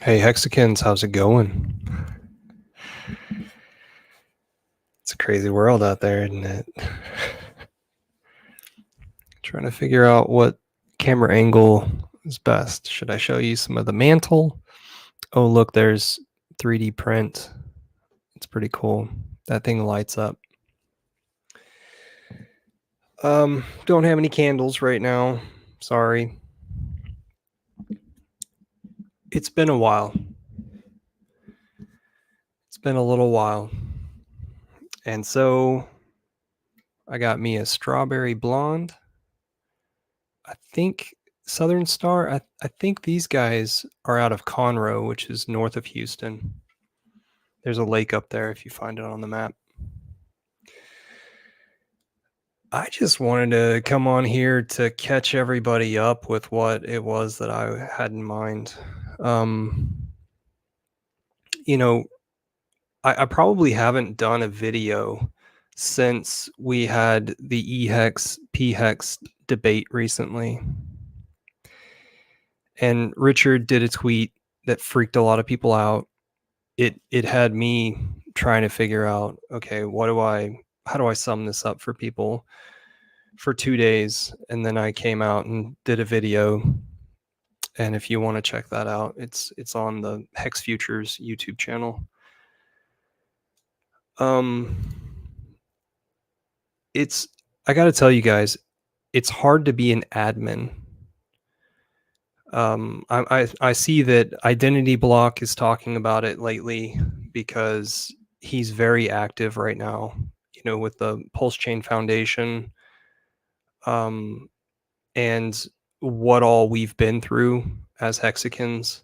Hey Hexicans, how's it going? It's a crazy world out there, isn't it? Trying to figure out what camera angle is best. Should I show you some of the mantle? Oh, look, there's 3D print. It's pretty cool. That thing lights up. Don't have any candles right now. Sorry. It's been a while. It's been a little while. And so I got me a strawberry blonde. I think Southern Star, I think these guys are out of Conroe, which is north of Houston. There's a lake up there if you find it on the map. I just wanted to come on here to catch everybody up with what it was that I had in mind. Um, you know, I probably haven't done a video since we had the EHEX PHEX debate recently. And Richard did a tweet that freaked a lot of people out. It had me trying to figure out, okay, how do I sum this up for people for 2 days? And then I came out and did a video. And if you want to check that out, it's on the Hex Futures YouTube channel. It's I got to tell you guys, it's hard to be an admin. I see that Identity Block is talking about it lately because he's very active right now, with the Pulse Chain Foundation, and what all we've been through as Hexicans,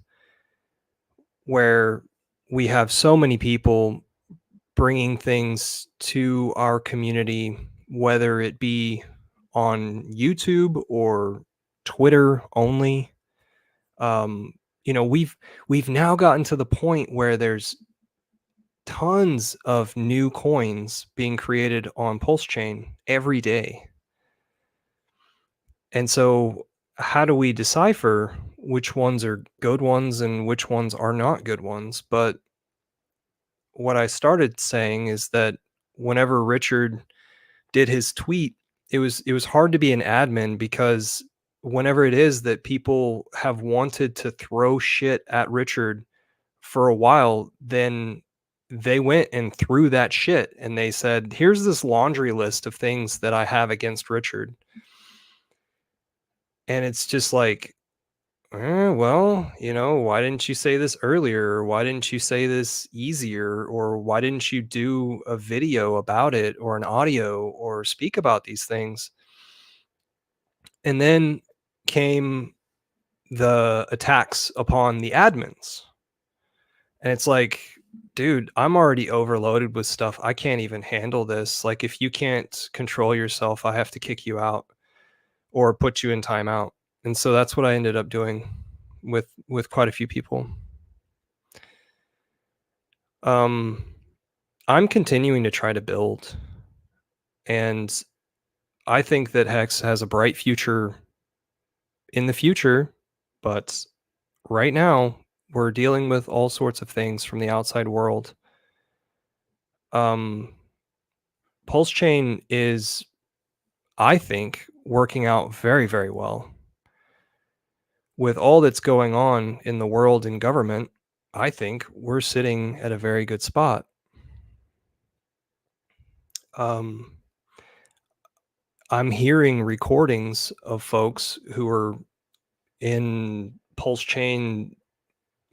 where we have so many people bringing things to our community, whether it be on YouTube or Twitter only. We've now gotten to the point where there's tons of new coins being created on Pulse Chain every day. And so how do we decipher which ones are good ones and which ones are not good ones? But what I started saying is that whenever Richard did his tweet, it was hard to be an admin because whenever it is that people have wanted to throw shit at Richard for a while, then they went and threw that shit and they said, here's this laundry list of things that I have against Richard. And it's just like, well, why didn't you say this earlier? Or why didn't you say this easier? Or why didn't you do a video about it or an audio or speak about these things? And then came the attacks upon the admins. And it's like, dude, I'm already overloaded with stuff. I can't even handle this. Like, if you can't control yourself, I have to kick you out or put you in timeout. And so that's what I ended up doing with quite a few people. I'm continuing to try to build, and I think that Hex has a bright future in the future, but right now we're dealing with all sorts of things from the outside world. Pulse Chain is, I think, working out very, very well. With all that's going on in the world and government, I think we're sitting at a very good spot. I'm hearing recordings of folks who are in Pulse Chain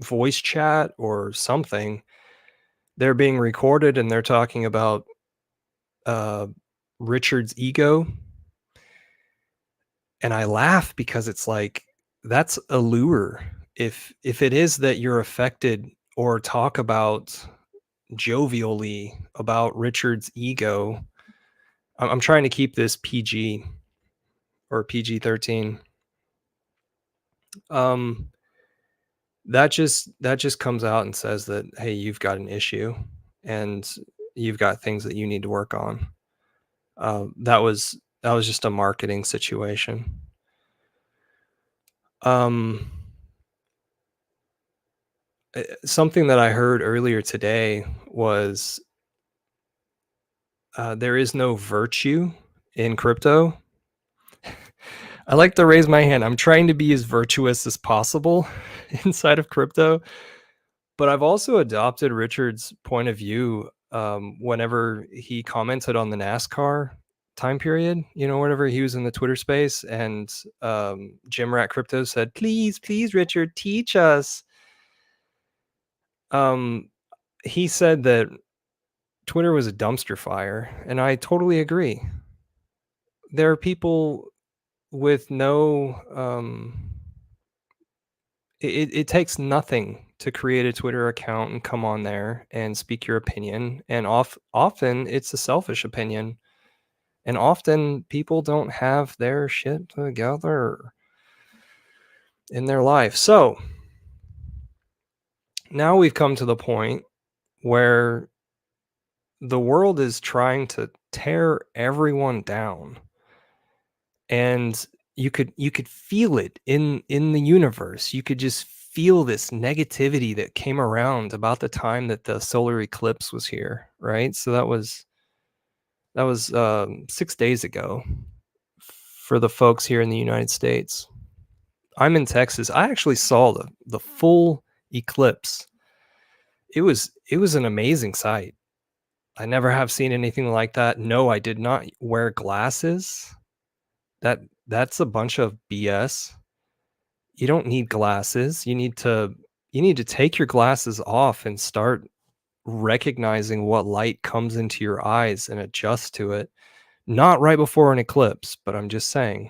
voice chat or something. They're being recorded and they're talking about Richard's ego. And I laugh because it's like, that's a lure. If it is that you're affected or talk about jovially about Richard's ego, I'm trying to keep this PG or PG-13. That just comes out and says that, hey, you've got an issue and you've got things that you need to work on. That was just a marketing situation. Something that I heard earlier today was there is no virtue in crypto. I like to raise my hand. I'm trying to be as virtuous as possible inside of crypto, but I've also adopted Richard's point of view whenever he commented on the NASCAR time period, whenever he was in the Twitter space and Jim Rat Crypto said, please, please, Richard, teach us. Um, he said that Twitter was a dumpster fire, and I totally agree. There are people with no it takes nothing to create a Twitter account and come on there and speak your opinion, and often it's a selfish opinion, and often people don't have their shit together in their life. So now we've come to the point where the world is trying to tear everyone down, and you could feel it in the universe. You could just feel this negativity that came around about the time that the solar eclipse was here, right? So that was 6 days ago for the folks here in the United States. I'm in Texas. I actually saw the full eclipse. It was an amazing sight. I never have seen anything like that. No, I did not wear glasses. That's a bunch of BS. You don't need glasses. You need to take your glasses off and start recognizing what light comes into your eyes and adjust to it. Not right before an eclipse, but I'm just saying.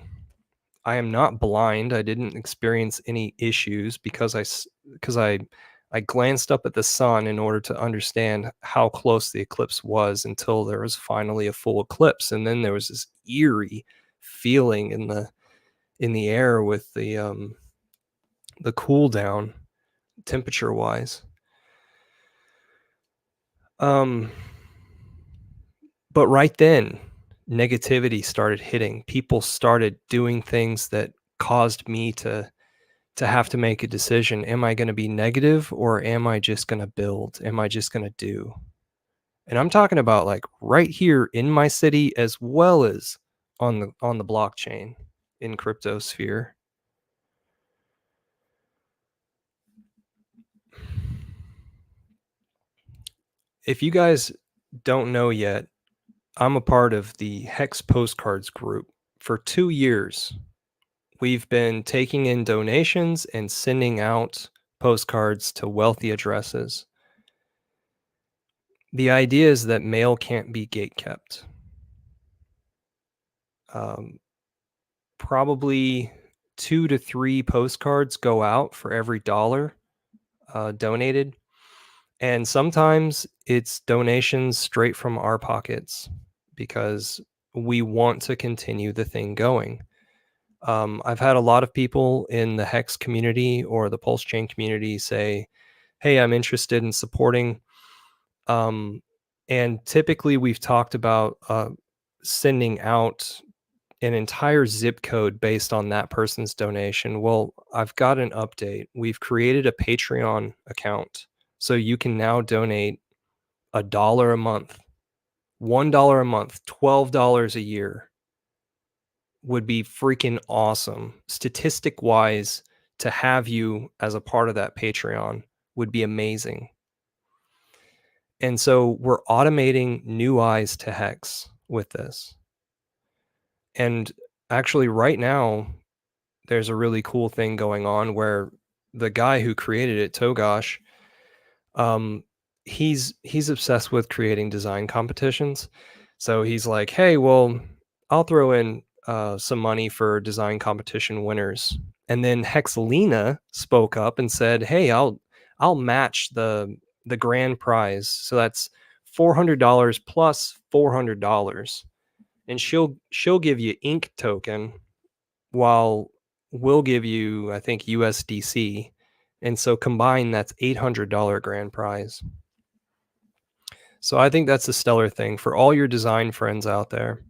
I am not blind. I didn't experience any issues because I glanced up at the sun in order to understand how close the eclipse was until there was finally a full eclipse, and then there was this eerie feeling in the air with the cool down temperature wise. Um, but right then, negativity started hitting. People started doing things that caused me to have to make a decision. Am I going to be negative, or am I just going to build? Am I just going to do? And I'm talking about like right here in my city as well as on the blockchain in cryptosphere. If you guys don't know yet, I'm a part of the Hex Postcards group. For 2 years, we've been taking in donations and sending out postcards to wealthy addresses. The idea is that mail can't be gatekept. Um, Probably 2 to 3 postcards go out for every dollar donated. And sometimes it's donations straight from our pockets because we want to continue the thing going. I've had a lot of people in the Hex community or the Pulse Chain community say, hey, I'm interested in supporting. And typically we've talked about sending out an entire zip code based on that person's donation. Well, I've got an update. We've created a Patreon account. So you can now donate $1 a month, $1 a month, $12 a year would be freaking awesome. Statistic wise, to have you as a part of that Patreon would be amazing. And so we're automating new eyes to Hex with this. And actually, right now, there's a really cool thing going on where the guy who created it, Togosh, he's obsessed with creating design competitions. So he's like, hey, well, I'll throw in some money for design competition winners. And then Hexalina spoke up and said, hey, I'll match the grand prize. So that's $400 plus $400. And she'll give you ink token while we'll give you, I think, USDC. And so combined, that's $800 grand prize. So I think that's a stellar thing for all your design friends out there.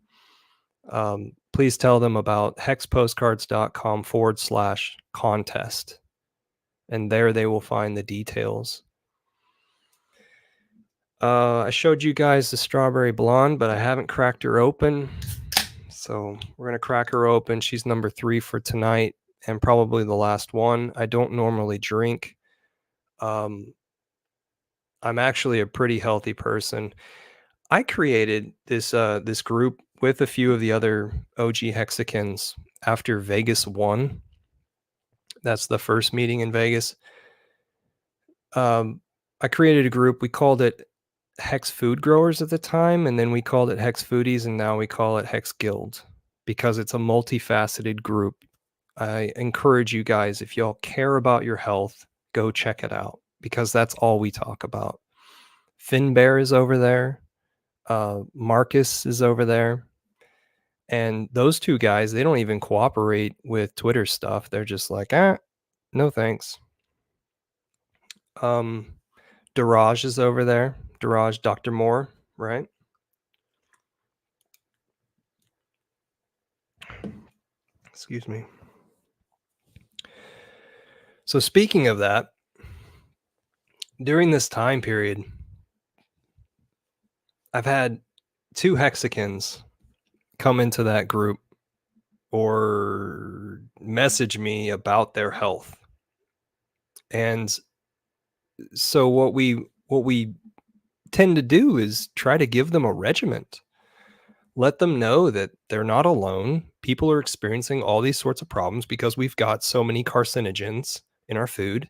Please tell them about hexpostcards.com/contest. and there they will find the details. I showed you guys the strawberry blonde, but I haven't cracked her open. So we're gonna crack her open. She's number 3 for tonight and probably the last one. I don't normally drink. Um, I'm actually a pretty healthy person. I created this group with a few of the other OG Hexicans after Vegas won. That's the first meeting in Vegas. Um, I created a group. We called it Hex Food Growers at the time, and then we called it Hex Foodies, and now we call it Hex Guild because it's a multifaceted group. I encourage you guys, if y'all care about your health, go check it out because that's all we talk about. Finbear is over there. Marcus is over there. And those two guys, they don't even cooperate with Twitter stuff. They're just like, no thanks. Daraj is over there. Daraj, Dr. Moore, right? Excuse me. So speaking of that, during this time period, I've had 2 Hexicans come into that group or message me about their health. And so what we tend to do is try to give them a regiment. Let them know that they're not alone. People are experiencing all these sorts of problems because we've got so many carcinogens in our food.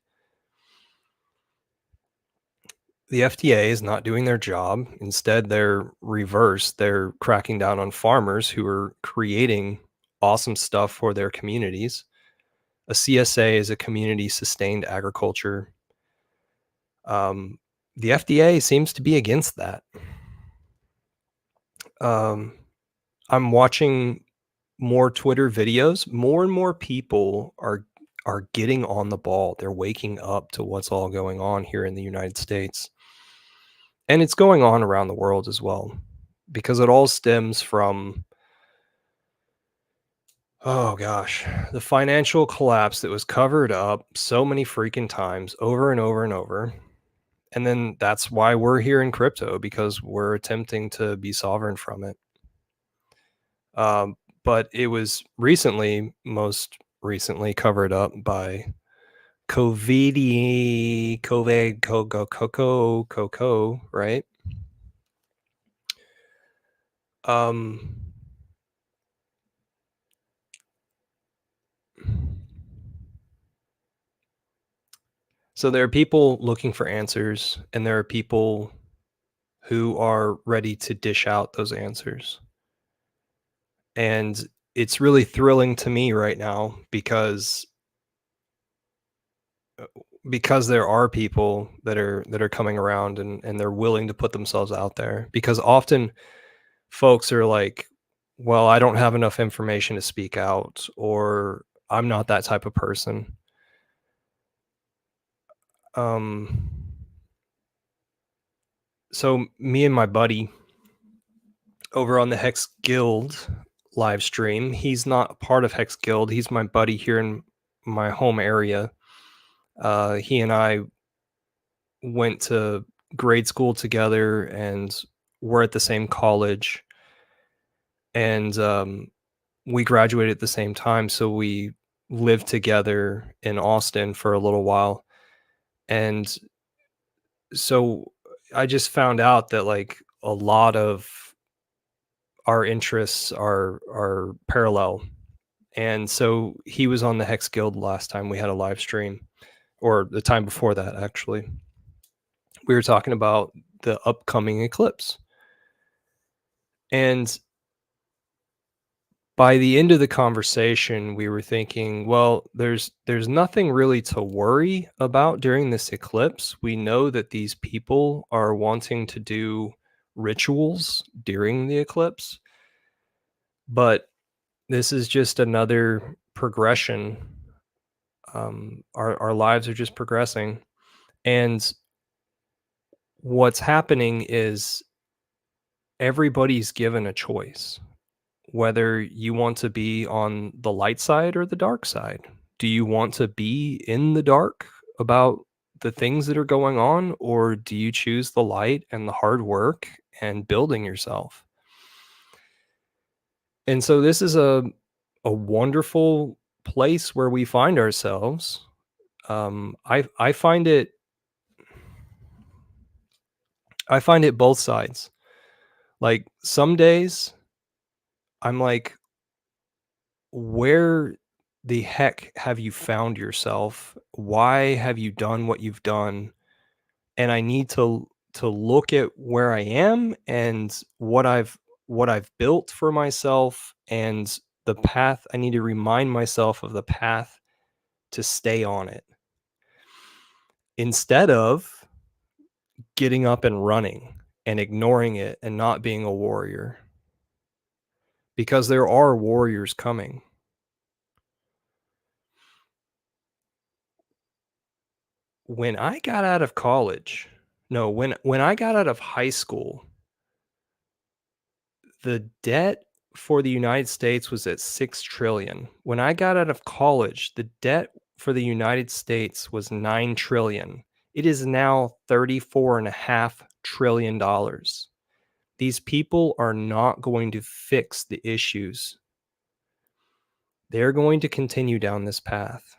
The FDA is not doing their job. Instead, they're reverse. They're cracking down on farmers who are creating awesome stuff for their communities. A CSA is a community sustained agriculture. The FDA seems to be against that. I'm watching more Twitter videos. More and more people are getting on the ball. They're waking up to what's all going on here in the United States. And it's going on around the world as well, because it all stems from, oh gosh, the financial collapse that was covered up so many freaking times over and over and over. And then that's why we're here in crypto, because we're attempting to be sovereign from it. But it was most recently covered up by Coco, right? Um, so there are people looking for answers, and there are people who are ready to dish out those answers. And it's really thrilling to me right now because there are people that are coming around and they're willing to put themselves out there, because often folks are like, well, I don't have enough information to speak out, or I'm not that type of person. Um, so me and my buddy over on the Hex Guild live stream, he's not part of Hex Guild. He's my buddy here in my home area. He and I went to grade school together and we're at the same college. And we graduated at the same time. So we lived together in Austin for a little while. And so I just found out that like a lot of our interests are parallel. And so he was on the Hex Guild last time we had a live stream, or the time before that actually. We were talking about the upcoming eclipse. And by the end of the conversation, we were thinking, well, there's nothing really to worry about during this eclipse. We know that these people are wanting to do rituals during the eclipse, but this is just another progression. Our lives are just progressing, and what's happening is everybody's given a choice whether you want to be on the light side or the dark side. Do you want to be in the dark about the things that are going on, or do you choose the light and the hard work and building yourself? And so this is a wonderful place where we find ourselves. I find it both sides. Like some days I'm like, where the heck have you found yourself? Why have you done what you've done? And I need to look at where I am and what I've built for myself and the path. I need to remind myself of the path to stay on it instead of getting up and running and ignoring it and not being a warrior, because there are warriors coming. When I got out of college, no, when I got out of high school, the debt for the United States was at 6 trillion. When I got out of college, the debt for the United States was 9 trillion. It is now 34.5 trillion dollars. These people are not going to fix the issues. They're going to continue down this path.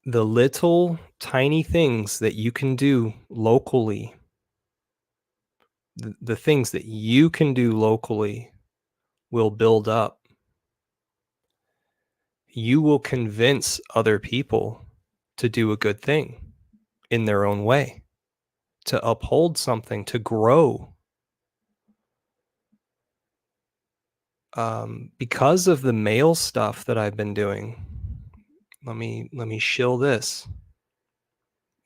The little tiny things that you can do locally, the things that you can do locally will build up. You will convince other people to do a good thing in their own way, to uphold something, to grow. Because of the mail stuff that I've been doing, let me shill this.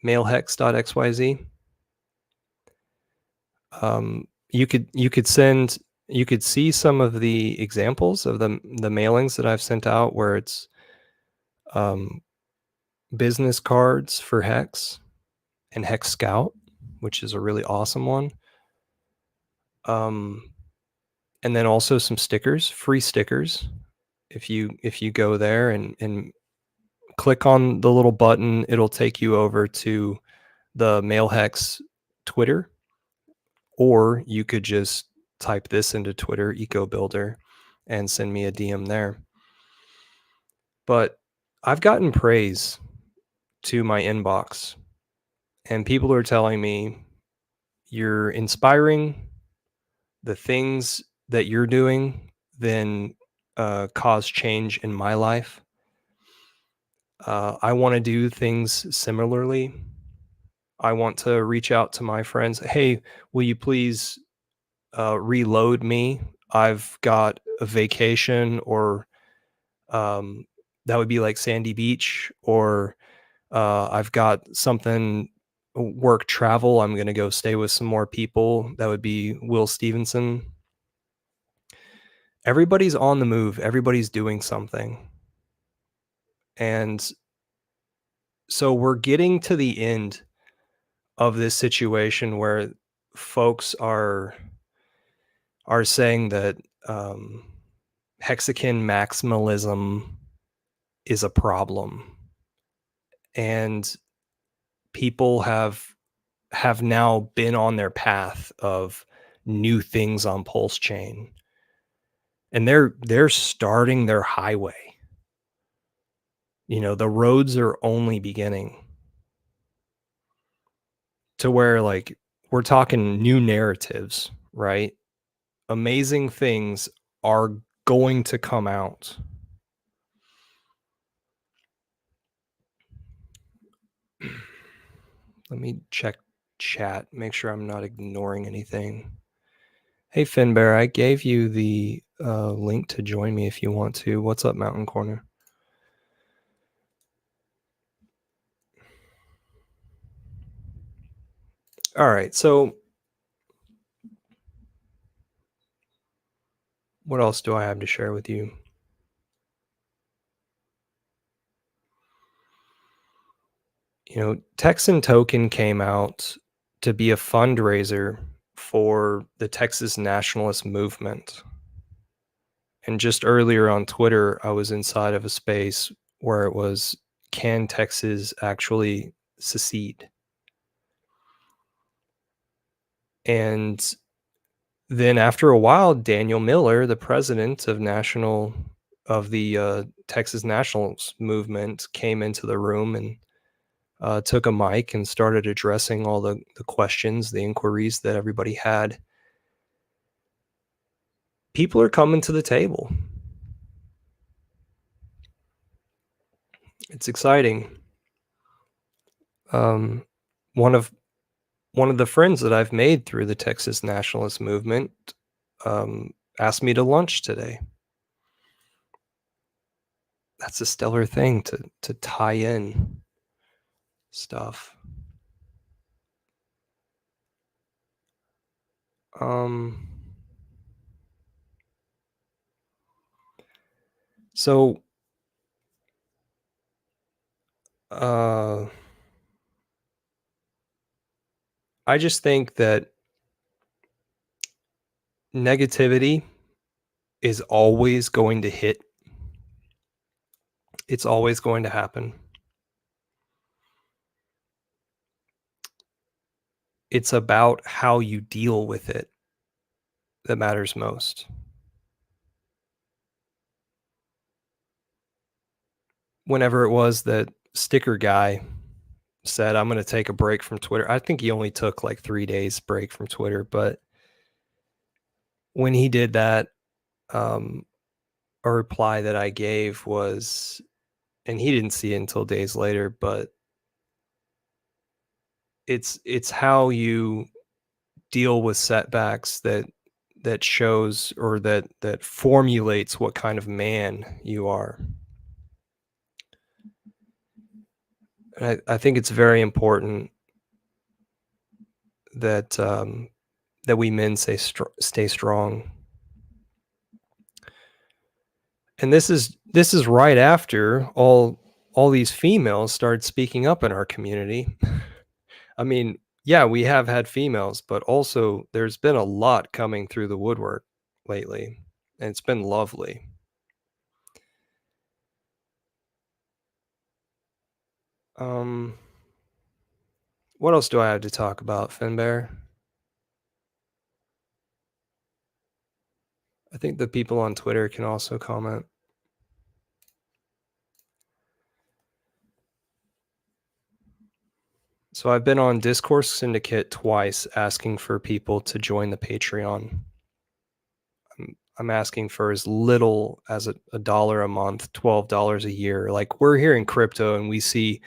Mailhex.xyz. You could see some of the examples of the mailings that I've sent out where it's um, business cards for Hex and Hex Scout, which is a really awesome one. And then also some stickers, free stickers. If you go there and click on the little button, it'll take you over to the Mailhex Twitter, or you could just type this into Twitter, Eco Builder, and send me a DM there. But I've gotten praise to my inbox, and people are telling me, you're inspiring. The things that you're doing then cause change in my life. I want to do things similarly. I want to reach out to my friends. Hey, will you please reload me? I've got a vacation, or um, that would be like Sandy Beach, or I've got something, work travel. I'm going to go stay with some more people. That would be Will Stevenson. Everybody's on the move. Everybody's doing something. And so we're getting to the end of this situation where folks are saying that hexakin maximalism is a problem, and people have now been on their path of new things on Pulse Chain, and they're starting their highway. The roads are only beginning, to where, like, we're talking new narratives, right? Amazing things are going to come out. Let me check chat, make sure I'm not ignoring anything. Hey, Finbear, I gave you the link to join me if you want to. What's up, Mountain Corner? All right, so what else do I have to share with you? Texan Token came out to be a fundraiser for the Texas nationalist movement. And just earlier on Twitter, I was inside of a space where it was, can Texas actually secede? And then after a while, Daniel Miller, the president of the Texas Nationals movement, came into the room and took a mic and started addressing all the questions, the inquiries that everybody had. People are coming to the table. It's exciting. Um, one of the friends that I've made through the Texas nationalist movement asked me to lunch today. That's a stellar thing to tie in stuff. So I just think that negativity is always going to hit. It's always going to happen. It's about how you deal with it that matters most. Whenever it was that sticker guy said, I'm going to take a break from Twitter, I think he only took like 3 days break from Twitter. But when he did that, a reply that I gave was, and he didn't see it until days later, but it's how you deal with setbacks that shows, or that formulates what kind of man you are. And I think it's very important that that we men stay strong. And this is right after all these females started speaking up in our community. I mean, yeah, we have had females, but also there's been a lot coming through the woodwork lately, and it's been lovely. What else do I have to talk about, Finbear? I think the people on Twitter can also comment. So I've been on Discourse Syndicate twice asking for people to join the Patreon. I'm asking for as little as a dollar a month, $12 a year. Like, we're here in crypto and we see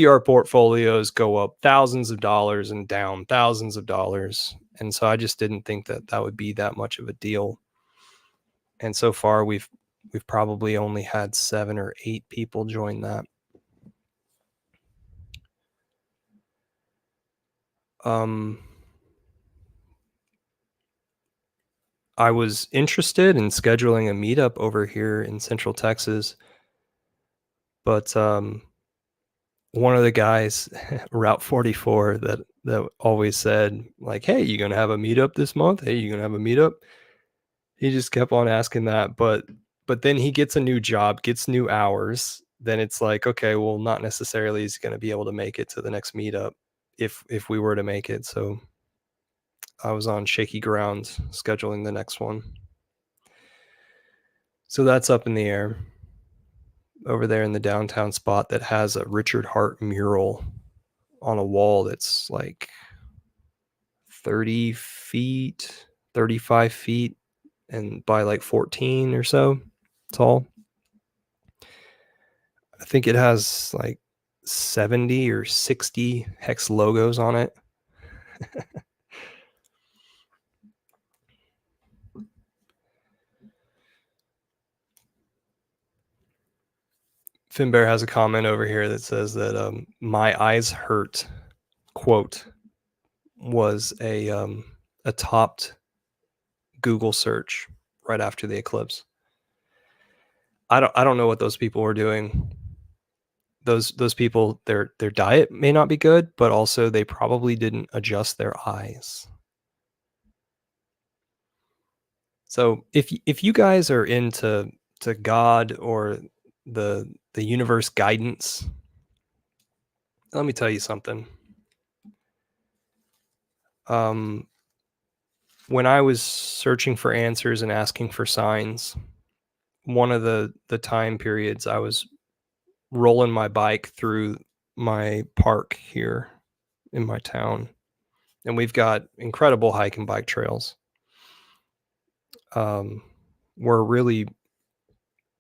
our portfolios go up thousands of dollars and down thousands of dollars. And so I just didn't think that would be that much of a deal. And so far we've probably only had 7 or 8 people join that. I was interested in scheduling a meetup over here in Central Texas, but one of the guys, Route 44, that always said, like, "Hey, you gonna have a meetup this month? Hey, you gonna have a meetup?" He just kept on asking that, but then he gets a new job, gets new hours. Then it's like, okay, well, not necessarily is he gonna be able to make it to the next meetup if we were to make it. So I was on shaky ground scheduling the next one. So that's up in the air over there in the downtown spot that has a Richard Hart mural on a wall that's like 30 feet, 35 feet, and by like 14 or so tall. I think it has like 70 or 60 hex logos on it. Finbear has a comment over here that says that "My eyes hurt" quote was a topped Google search right after the eclipse. I don't know what those people were doing. Those people, their diet may not be good, but also they probably didn't adjust their eyes. So if you guys are into to God or the universe guidance, let me tell you something. Um, when I was searching for answers and asking for signs, one of the time periods I was rolling my bike through my park here in my town, and we've got incredible hike and bike trails. Um, we're a really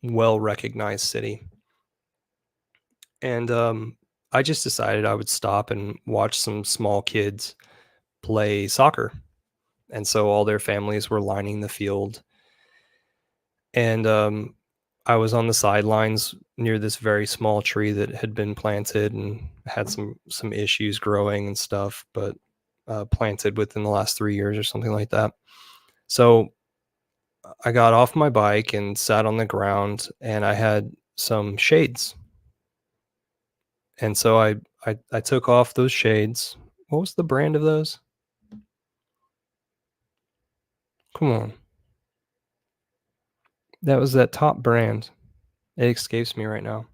well recognized city, and I just decided I would stop and watch some small kids play soccer, and so all their families were lining the field, and I was on the sidelines near this very small tree that had been planted and had some issues growing and stuff, but planted within the last 3 years or something like that. So I got off my bike and sat on the ground, and I had some shades, and so I took off those shades. What was the brand of those? Come on, that was that top brand. It escapes me right now.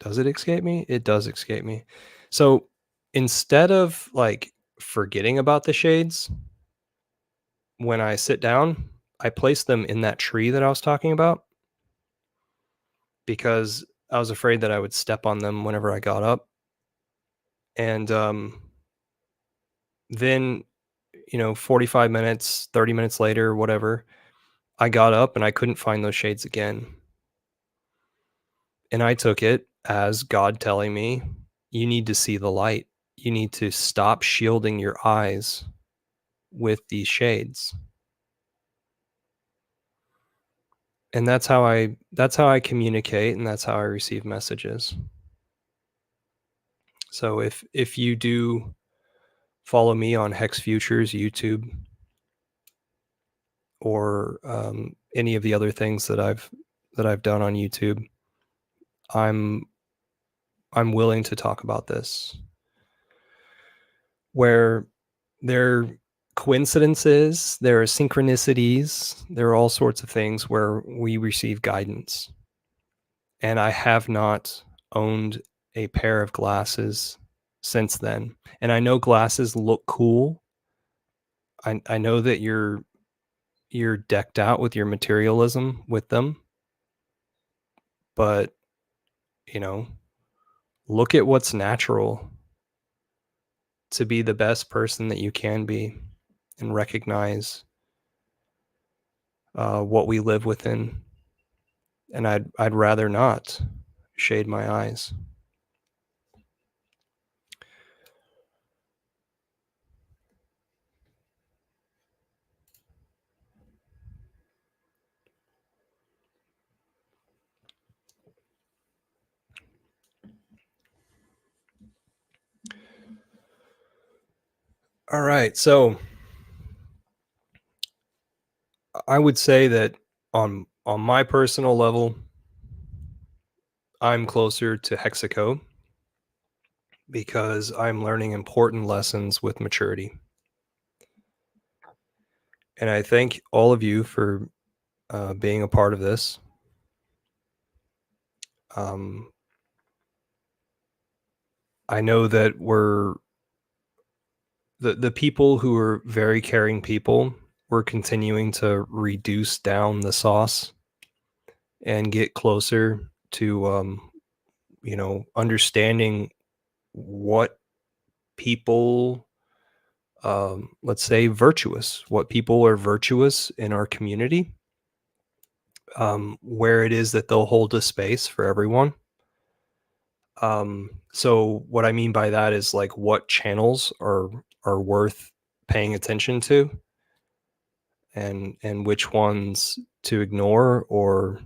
Does it escape me? It does escape me. So instead of like forgetting about the shades, when I sit down, I place them in that tree that I was talking about because I was afraid that I would step on them whenever I got up. And then, 45 minutes, 30 minutes later, whatever, I got up and I couldn't find those shades again. And I took it as God telling me, you need to see the light. You need to stop shielding your eyes with these shades. And that's how I communicate and that's how I receive messages. So if you do follow me on Hex Futures YouTube or any of the other things that I've done on YouTube, I'm I'm willing to talk about this. Where there are coincidences, there are synchronicities, there are all sorts of things where we receive guidance. And I have not owned a pair of glasses since then. And I know glasses look cool. I know that you're decked out with your materialism with them, but you know, look at what's natural to be the best person that you can be and recognize what we live within. And I'd rather not shade my eyes. All right, so I would say that on my personal level, I'm closer to Hexaco because I'm learning important lessons with maturity. And I thank all of you for being a part of this. Um, I know that we're the people who are very caring people. We're continuing to reduce down the sauce and get closer to understanding what people let's say virtuous, what people are virtuous in our community, where it is that they'll hold a space for everyone. So what I mean by that is like what channels are worth paying attention to and which ones to ignore or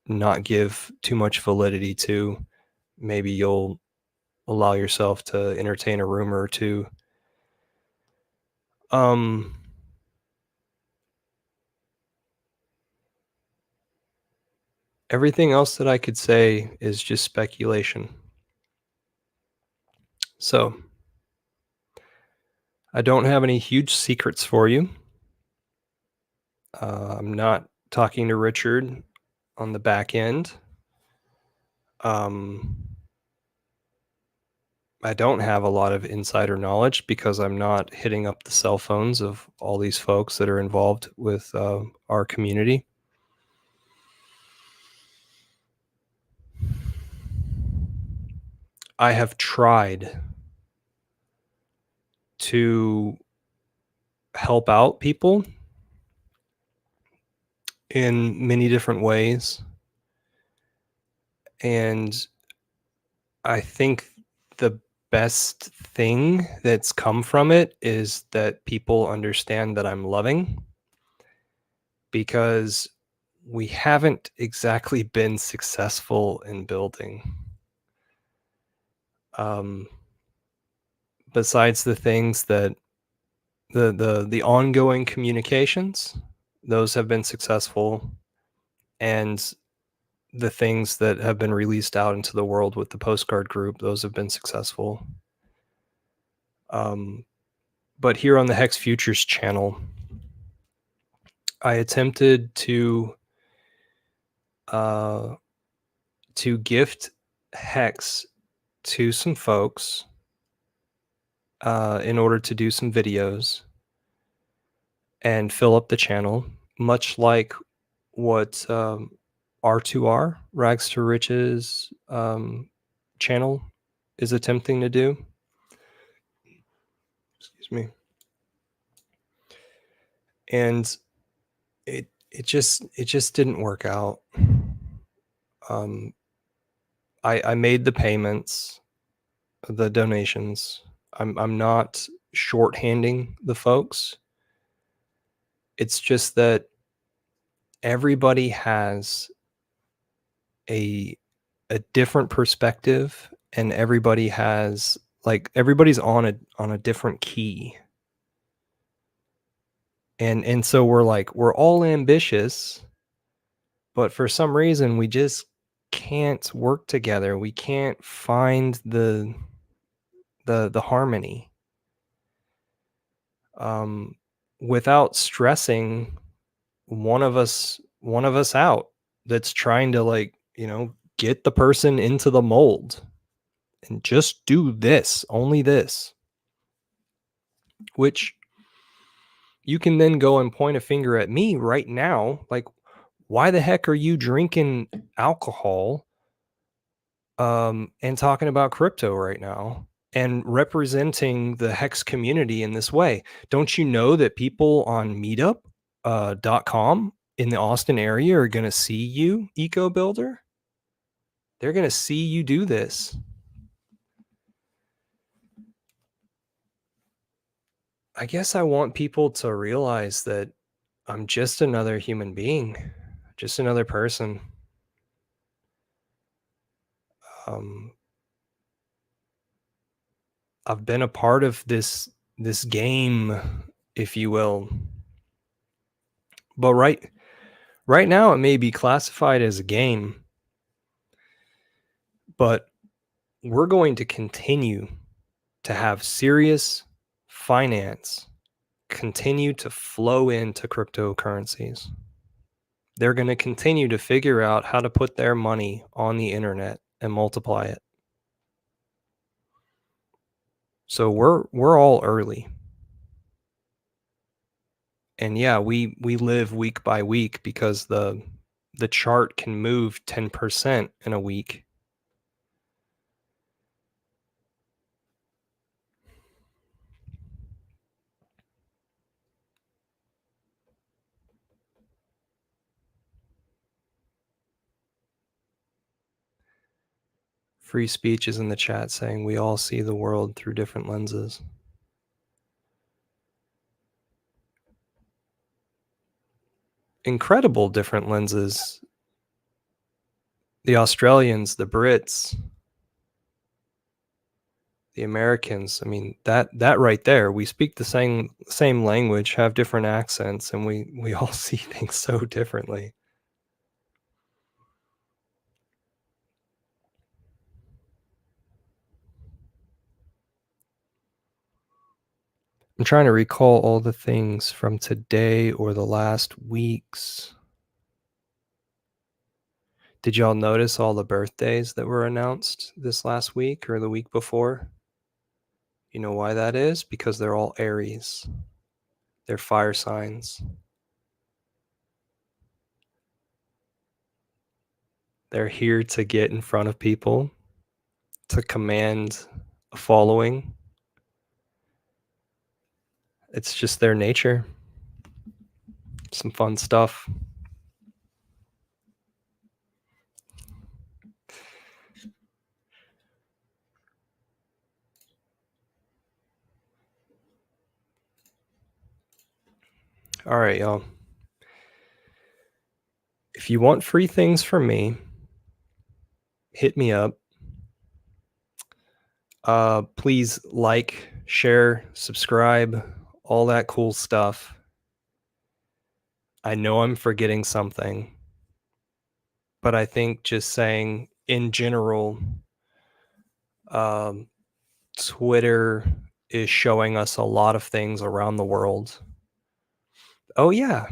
not give too much validity to. Maybe you'll allow yourself to entertain a rumor or two. Um, Everything else that I could say is just speculation. So I don't have any huge secrets for you. I'm not talking to Richard on the back end. Um, I don't have a lot of insider knowledge because I'm not hitting up the cell phones of all these folks that are involved with our community. I have tried to help out people in many different ways. And I think the best thing that's come from it is that people understand that I'm loving because we haven't exactly been successful in building. Um, besides the things that the ongoing communications, those have been successful, and the things that have been released out into the world with the postcard group, those have been successful. Um, but here on the Hex Futures channel, I attempted uh, to gift Hex to some folks in order to do some videos and fill up the channel, much like what R2R, Rags to Riches channel, is attempting to do. Excuse me. And it just didn't work out. I made the payments, the donations. I'm not shorthanding the folks. It's just that everybody has a a different perspective, and everybody has everybody's on a different key. And so we're all ambitious, but for some reason we just can't work together. We can't find the harmony um, without stressing one of us out that's trying to get the person into the mold and just do this, only this, which you can then go and point a finger at me right now, like, why the heck are you drinking alcohol and talking about crypto right now and representing the Hex community in this way? Don't you know that people on meetup .com in the Austin area are going to see you, Eco Builder? They're going to see you do this. I guess I want people to realize that I'm just another human being, just another person. Um, I've been a part of this game, if you will. But right now it may be classified as a game, but we're going to continue to have serious finance continue to flow into cryptocurrencies. They're going to continue to figure out how to put their money on the internet and multiply it. So we're all early. And yeah, we live week by week because the chart can move 10% in a week. Free speech is in the chat saying we all see the world through different lenses. Incredible different lenses. The Australians, the Brits, the Americans. I mean, that right there, we speak the same language, have different accents, and we all see things so differently. I'm trying to recall all the things from today or the last weeks. Did y'all notice all the birthdays that were announced this last week or the week before? You know why that is? Because they're all Aries. They're fire signs. They're here to get in front of people, to command a following. It's just their nature. Some fun stuff. All right, y'all. If you want free things from me, hit me up. Please like, share, subscribe, all that cool stuff. I know I'm forgetting something, but I think just saying in general, Twitter is showing us a lot of things around the world. Oh yeah,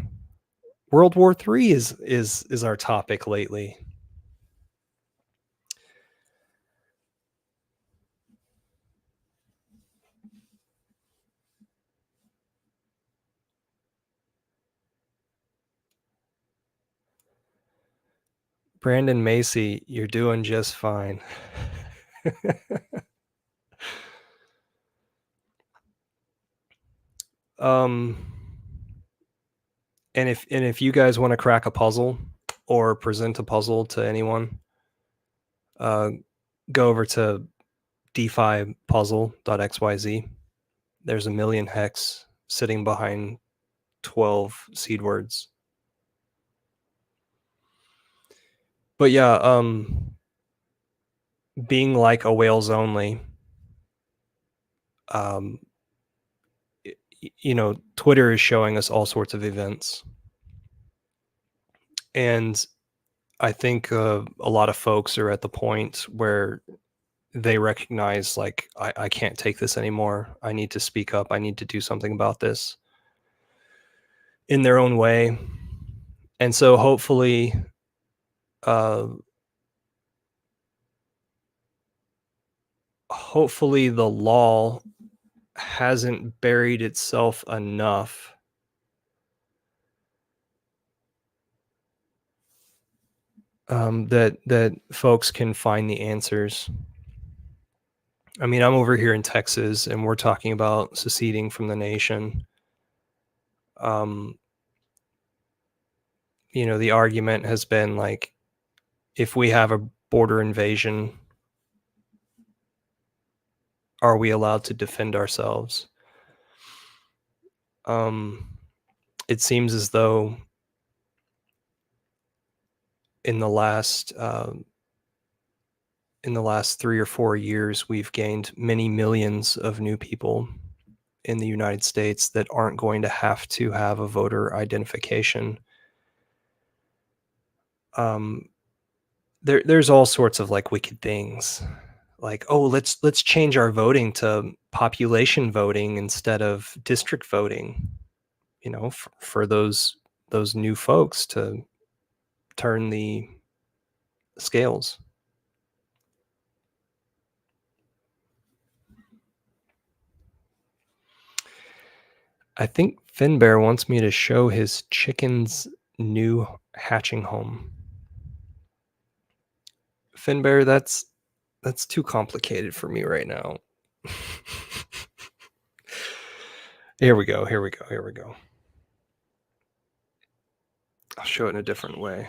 World War III is our topic lately. Brandon Macy, you're doing just fine. And if you guys want to crack a puzzle or present a puzzle to anyone, go over to defipuzzle.xyz. There's a million hex sitting behind 12 seed words. But yeah, being like a whales only, Twitter is showing us all sorts of events. And I think a lot of folks are at the point where they recognize, like, I can't take this anymore. I need to speak up. I need to do something about this in their own way. And so hopefully, the law hasn't buried itself enough that folks can find the answers. I mean, I'm over here in Texas, and we're talking about seceding from the nation. The argument has been like, if we have a border invasion, are we allowed to defend ourselves? It seems as though in the last 3 or 4 years, we've gained many millions of new people in the United States that aren't going to have to have a voter identification. There's all sorts of like wicked things, like, oh, let's change our voting to population voting instead of district voting, for those new folks to turn the scales. I think Finbear wants me to show his chicken's new hatching home. Finbear, that's too complicated for me right now. Here we go. I'll show it in a different way.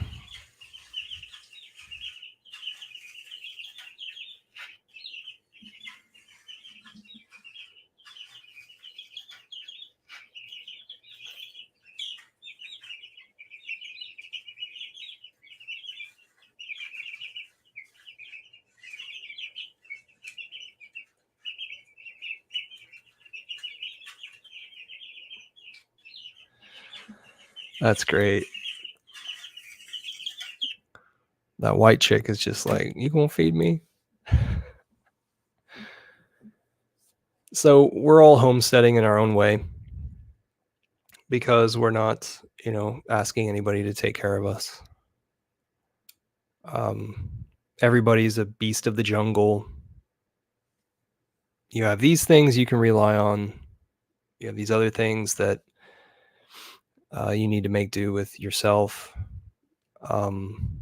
That's great. That white chick is just like, you gonna feed me? So we're all homesteading in our own way because we're not, asking anybody to take care of us. Um, Everybody's a beast of the jungle. You have these things you can rely on. You have these other things that you need to make do with yourself. Um,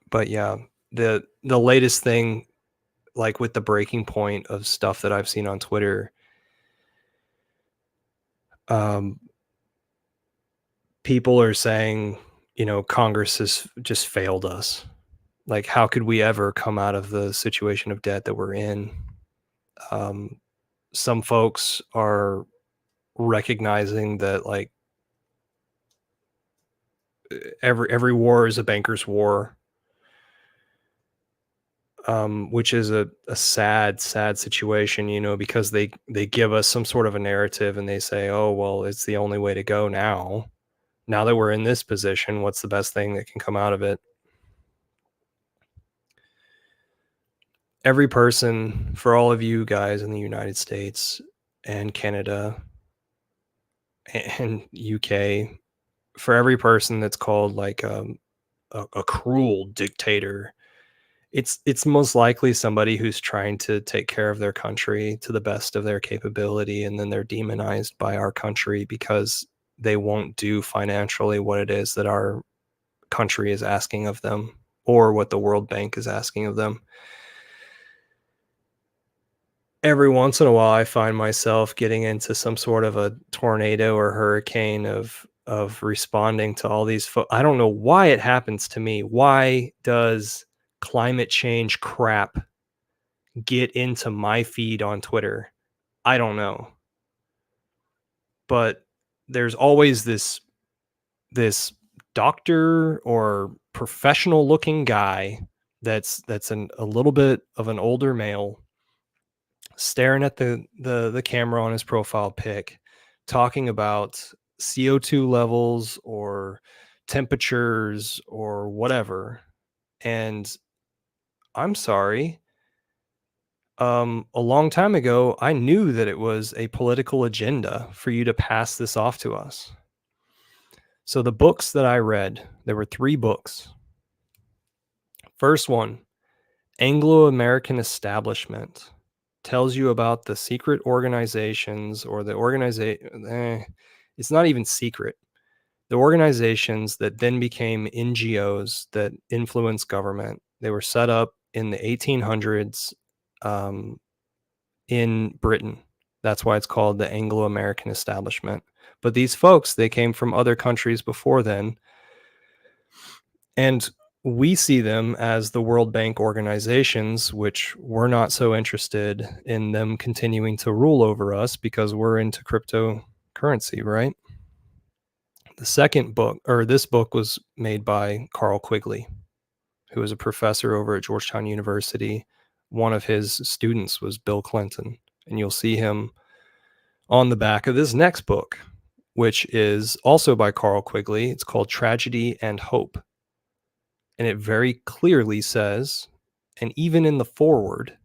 but yeah, the latest thing, like with the breaking point of stuff that I've seen on Twitter, um, people are saying, Congress has just failed us. Like, how could we ever come out of the situation of debt that we're in? Um, some folks are recognizing that, like, every war is a banker's war, which is a sad situation, because they give us some sort of a narrative and they say, oh, well, it's the only way to go now. Now that we're in this position, what's the best thing that can come out of it? Every person, for all of you guys in the United States and Canada and UK, for every person that's called like a cruel dictator, it's most likely somebody who's trying to take care of their country to the best of their capability, and then they're demonized by our country because they won't do financially what it is that our country is asking of them, or what the World Bank is asking of them. Every once in a while, I find myself getting into some sort of a tornado or hurricane of responding to all these I don't know why it happens to me. Why does climate change crap get into my feed on Twitter? I don't know. But there's always this doctor or professional looking guy that's a little bit of an older male, staring at the camera on his profile pic, talking about CO2 levels or temperatures or whatever. And I'm sorry, a long time ago, I knew that it was a political agenda for you to pass this off to us. So the books that I read, there were 3 books. First one, Anglo-American Establishment, tells you about the secret organizations, or the organization. It's not even secret. The organizations that then became NGOs that influence government. They were set up in the 1800s, in Britain. That's why it's called the Anglo-American Establishment. But these folks, they came from other countries before then, and we see them as the World Bank organizations, which we're not so interested in them continuing to rule over us because we're into cryptocurrency, right? The second book, or this book, was made by Carl Quigley, who is a professor over at Georgetown University. One of his students was Bill Clinton, and you'll see him on the back of this next book, which is also by Carl Quigley. It's called Tragedy and Hope. And it very clearly says, and even in the foreword,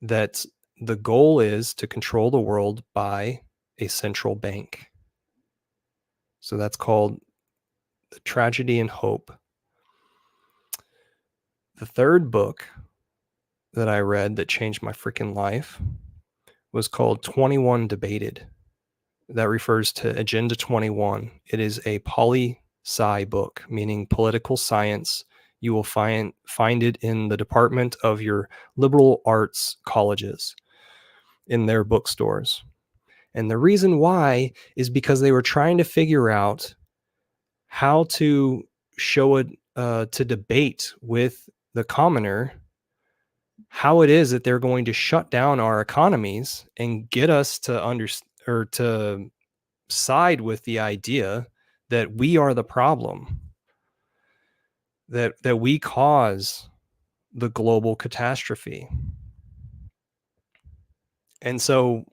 that the goal is to control the world by a central bank. So that's called The Tragedy and Hope. The third book that I read that changed my freaking life was called 21 Debated. That refers to Agenda 21. It is a poli-sci book, meaning political science. You will find it in the department of your liberal arts colleges, in their bookstores. And the reason why is because they were trying to figure out how to show it, to debate with the commoner, how it is that they're going to shut down our economies and get us to or to side with the idea that we are the problem, that we cause the global catastrophe. And so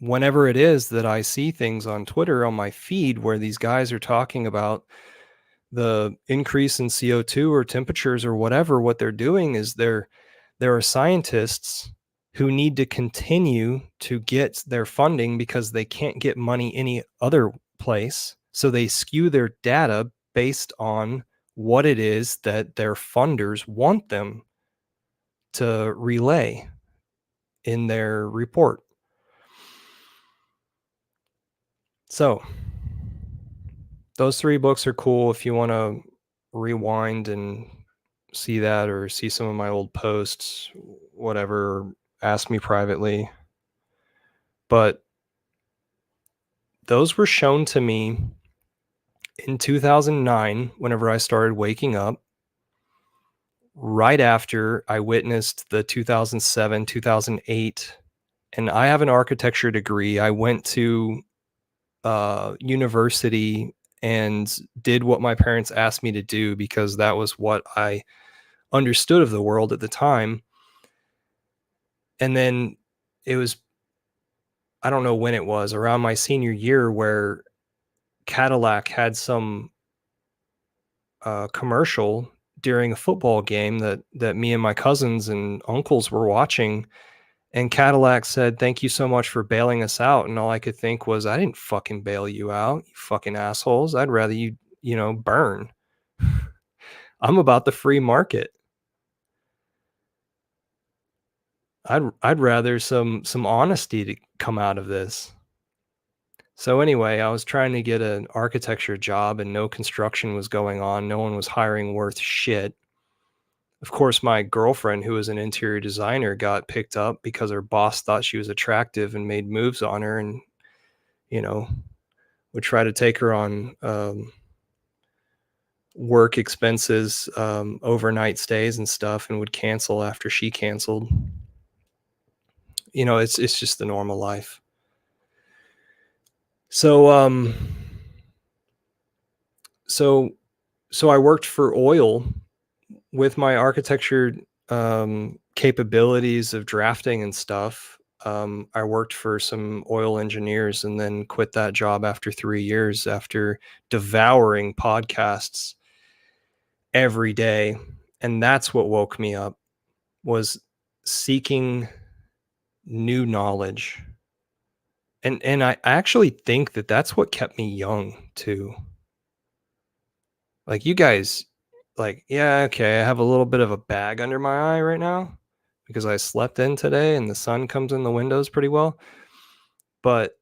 whenever it is that I see things on Twitter on my feed where these guys are talking about the increase in CO2 or temperatures or whatever, what they're doing is there are scientists who need to continue to get their funding because they can't get money any other place. So they skew their data based on what it is that their funders want them to relay in their report. So those 3 books are cool if you want to rewind and see that, or see some of my old posts, whatever, or ask me privately. But those were shown to me in 2009 whenever I started waking up, right after I witnessed the 2007, 2008, and I have an architecture degree. I went to university and did what my parents asked me to do because that was what I understood of the world at the time. And then it was, I don't know when it was, around my senior year, where Cadillac had some commercial during a football game that me and my cousins and uncles were watching, and Cadillac said, "Thank you so much for bailing us out." And all I could think was, I didn't fucking bail you out, you fucking assholes. I'd rather you, burn. I'm about the free market. I'd rather some honesty to come out of this. So anyway, I was trying to get an architecture job and no construction was going on. No one was hiring worth shit. Of course, my girlfriend, who was an interior designer, got picked up because her boss thought she was attractive and made moves on her, and, you know, would try to take her on work expenses, overnight stays and stuff, and would cancel after she canceled. It's just the normal life. So so so I worked for oil with my architecture capabilities of drafting and stuff. I worked for some oil engineers and then quit that job after 3 years after devouring podcasts every day. And that's what woke me up, was seeking new knowledge. And I actually think that that's what kept me young too. Like, you guys, like, yeah, okay, I have a little bit of a bag under my eye right now because I slept in today and the sun comes in the windows pretty well. But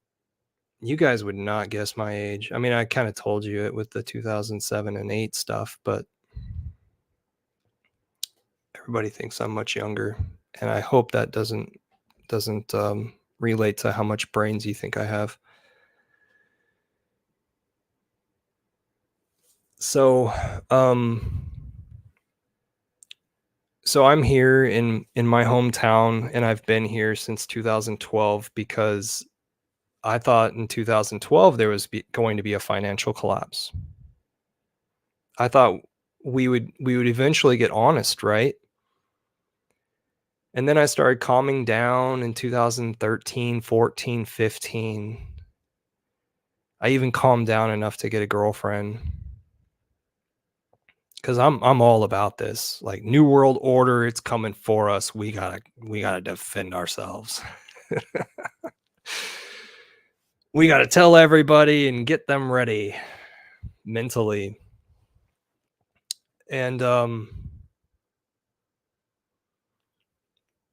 you guys would not guess my age. I mean, I kind of told you it with the 2007 and 8 stuff, but everybody thinks I'm much younger, and I hope that doesn't relate to how much brains you think I have. So, so I'm here in my hometown, and I've been here since 2012 because I thought in 2012 there was going to be a financial collapse. I thought we would eventually get honest, right? And then I started calming down in 2013, 14, 15. I even calmed down enough to get a girlfriend because I'm all about this. Like, New World Order, it's coming for us. We gotta defend ourselves. We gotta tell everybody and get them ready mentally. And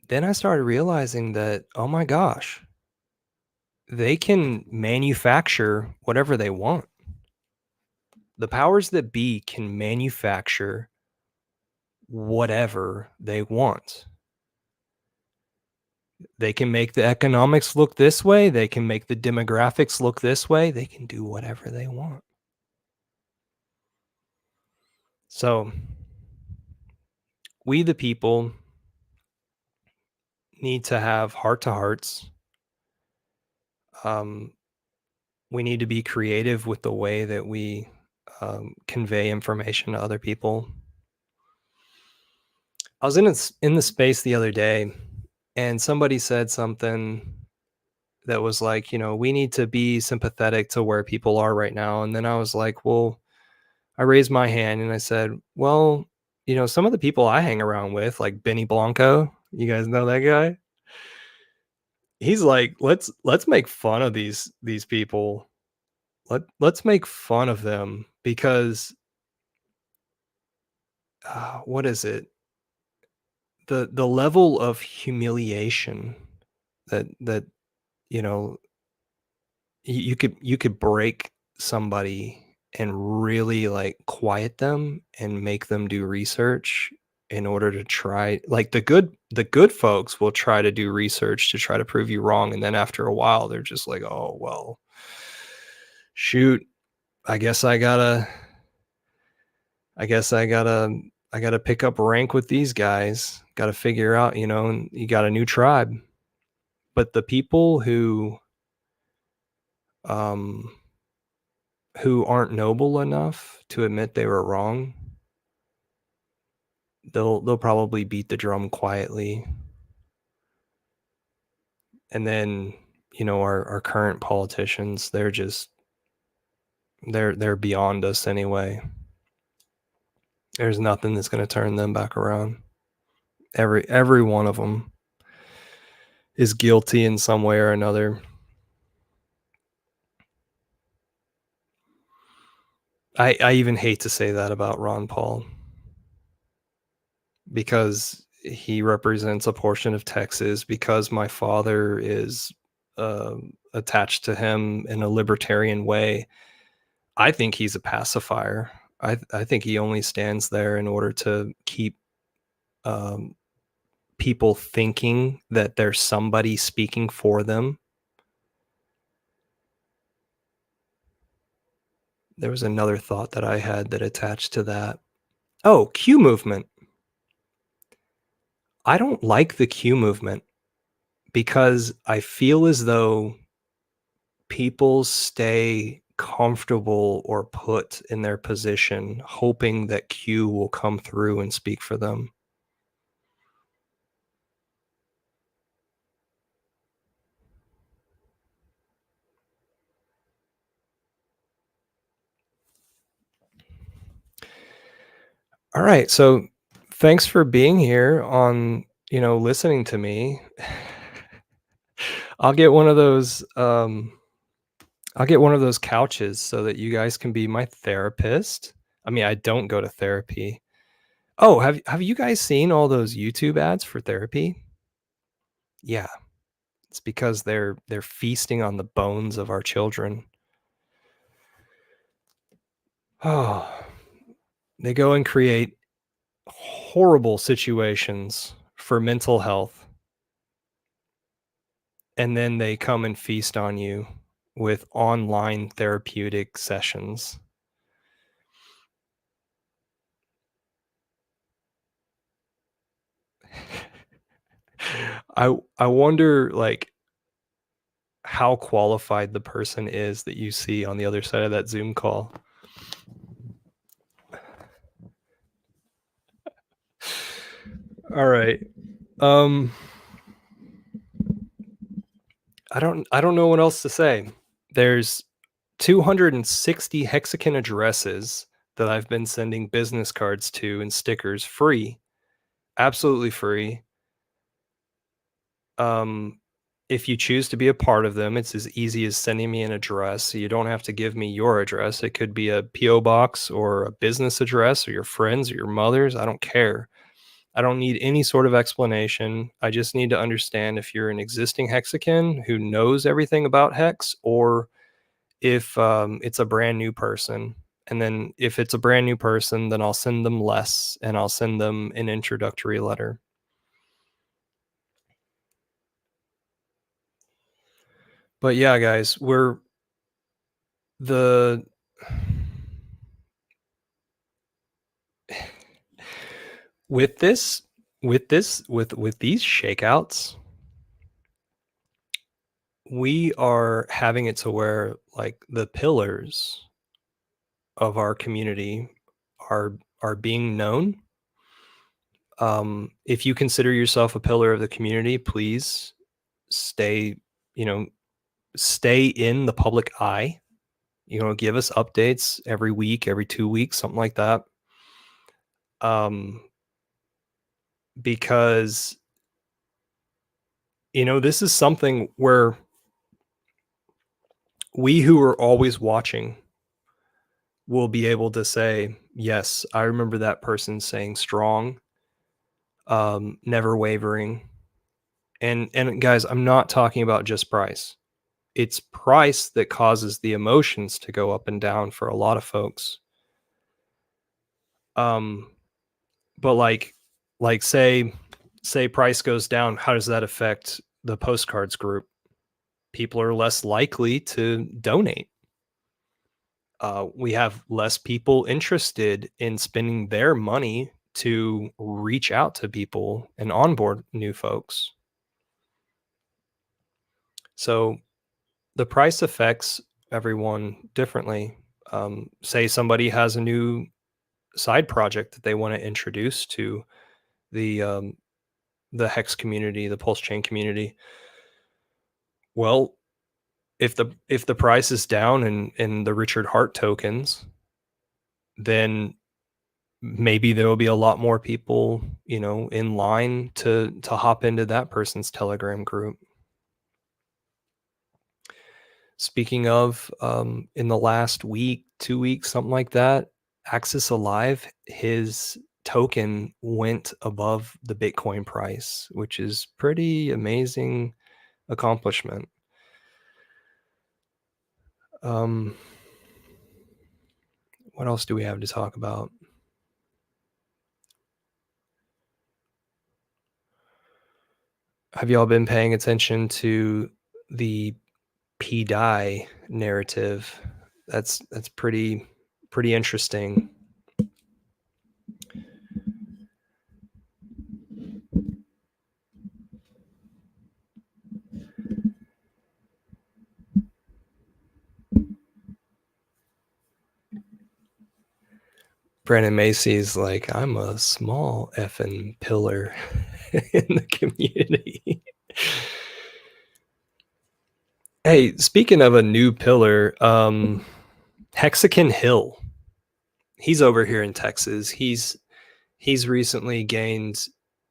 then I started realizing that, oh my gosh, they can manufacture whatever they want. The powers that be can manufacture whatever they want. They can make the economics look this way. They can make the demographics look this way. They can do whatever they want. So, we, the people, need to have heart to hearts. We need to be creative with the way that we convey information to other people. I was in the space the other day, and somebody said something that was like, we need to be sympathetic to where people are right now. And then I was like, well, I raised my hand and I said, "Well, some of the people I hang around with, like Benny Blanco, you guys know that guy? He's like, let's make fun of these people. Let's make fun of them because what is it? The level of humiliation that you know you could break somebody and really like quiet them and make them do research in order to try, like, the good folks will try to do research to try to prove you wrong, and then after a while they're just like, oh well, shoot, i guess i gotta I guess I gotta pick up rank with these guys, gotta figure out, and you got a new tribe. But the people um who aren't noble enough to admit they were wrong, they'll probably beat the drum quietly. And then, our current politicians, they're beyond us anyway. There's nothing that's going to turn them back around. Every one of them is guilty in some way or another. I even hate to say that about Ron Paul because he represents a portion of Texas, because my father is attached to him in a libertarian way. I think he's a pacifier. I think he only stands there in order to keep um, people thinking that there's somebody speaking for them. There was another thought that I had that attached to that. Oh, Q movement. I don't like the Q movement because I feel as though people stay comfortable or put in their position hoping that Q will come through and speak for them. All right, so thanks for being here on, listening to me. I'll get one of those I'll get one of those couches so that you guys can be my therapist. I mean, I don't go to therapy. Oh, have you guys seen all those YouTube ads for therapy? Yeah, it's because they're feasting on the bones of our children. Oh, they go and create horrible situations for mental health, and then they come and feast on you with online therapeutic sessions. I wonder, like, how qualified the person is that you see on the other side of that Zoom call. All right. Um I don't know what else to say. There's 260 hexagon addresses that I've been sending business cards to and stickers free. Absolutely free. Um if you choose to be a part of them, it's as easy as sending me an address. So you don't have to give me your address. It could be a PO box or a business address or your friends or your mother's. I don't care. I don't need any sort of explanation. I just need to understand if you're an existing hexagon who knows everything about hex, or if it's a brand new person. And then if it's a brand new person, then I'll send them less and I'll send them an introductory letter. But yeah, guys, we're the with this with these shakeouts, we are having it to where, like, the pillars of our community are being known. If you consider yourself a pillar of the community, please stay, you know, stay in the public eye. Give us updates every week, every 2 weeks, something like that. Um, because, this is something where we who are always watching will be able to say, yes, I remember that person saying strong, never wavering. And guys, I'm not talking about just price. It's price that causes the emotions to go up and down for a lot of folks. Um, but like say price goes down, how does that affect the postcards group? People are less likely to donate. We have less people interested in spending their money to reach out to people and onboard new folks. So the price affects everyone differently. Say somebody has a new side project that they want to introduce to the the hex community, the pulse chain community. Well, if the price is down in the Richard Hart tokens, then maybe there will be a lot more people, in line to hop into that person's Telegram group. Speaking of, in the last week, 2 weeks, something like that, Axis Alive, his token went above the Bitcoin price, which is pretty amazing accomplishment. Um, what else do we have to talk about? Have y'all been paying attention to the P-Dye narrative? That's pretty interesting. Brandon Macy's like, I'm a small effing pillar in the community. Hey, speaking of a new pillar, Hexagon Hill. He's over here in Texas. He's recently gained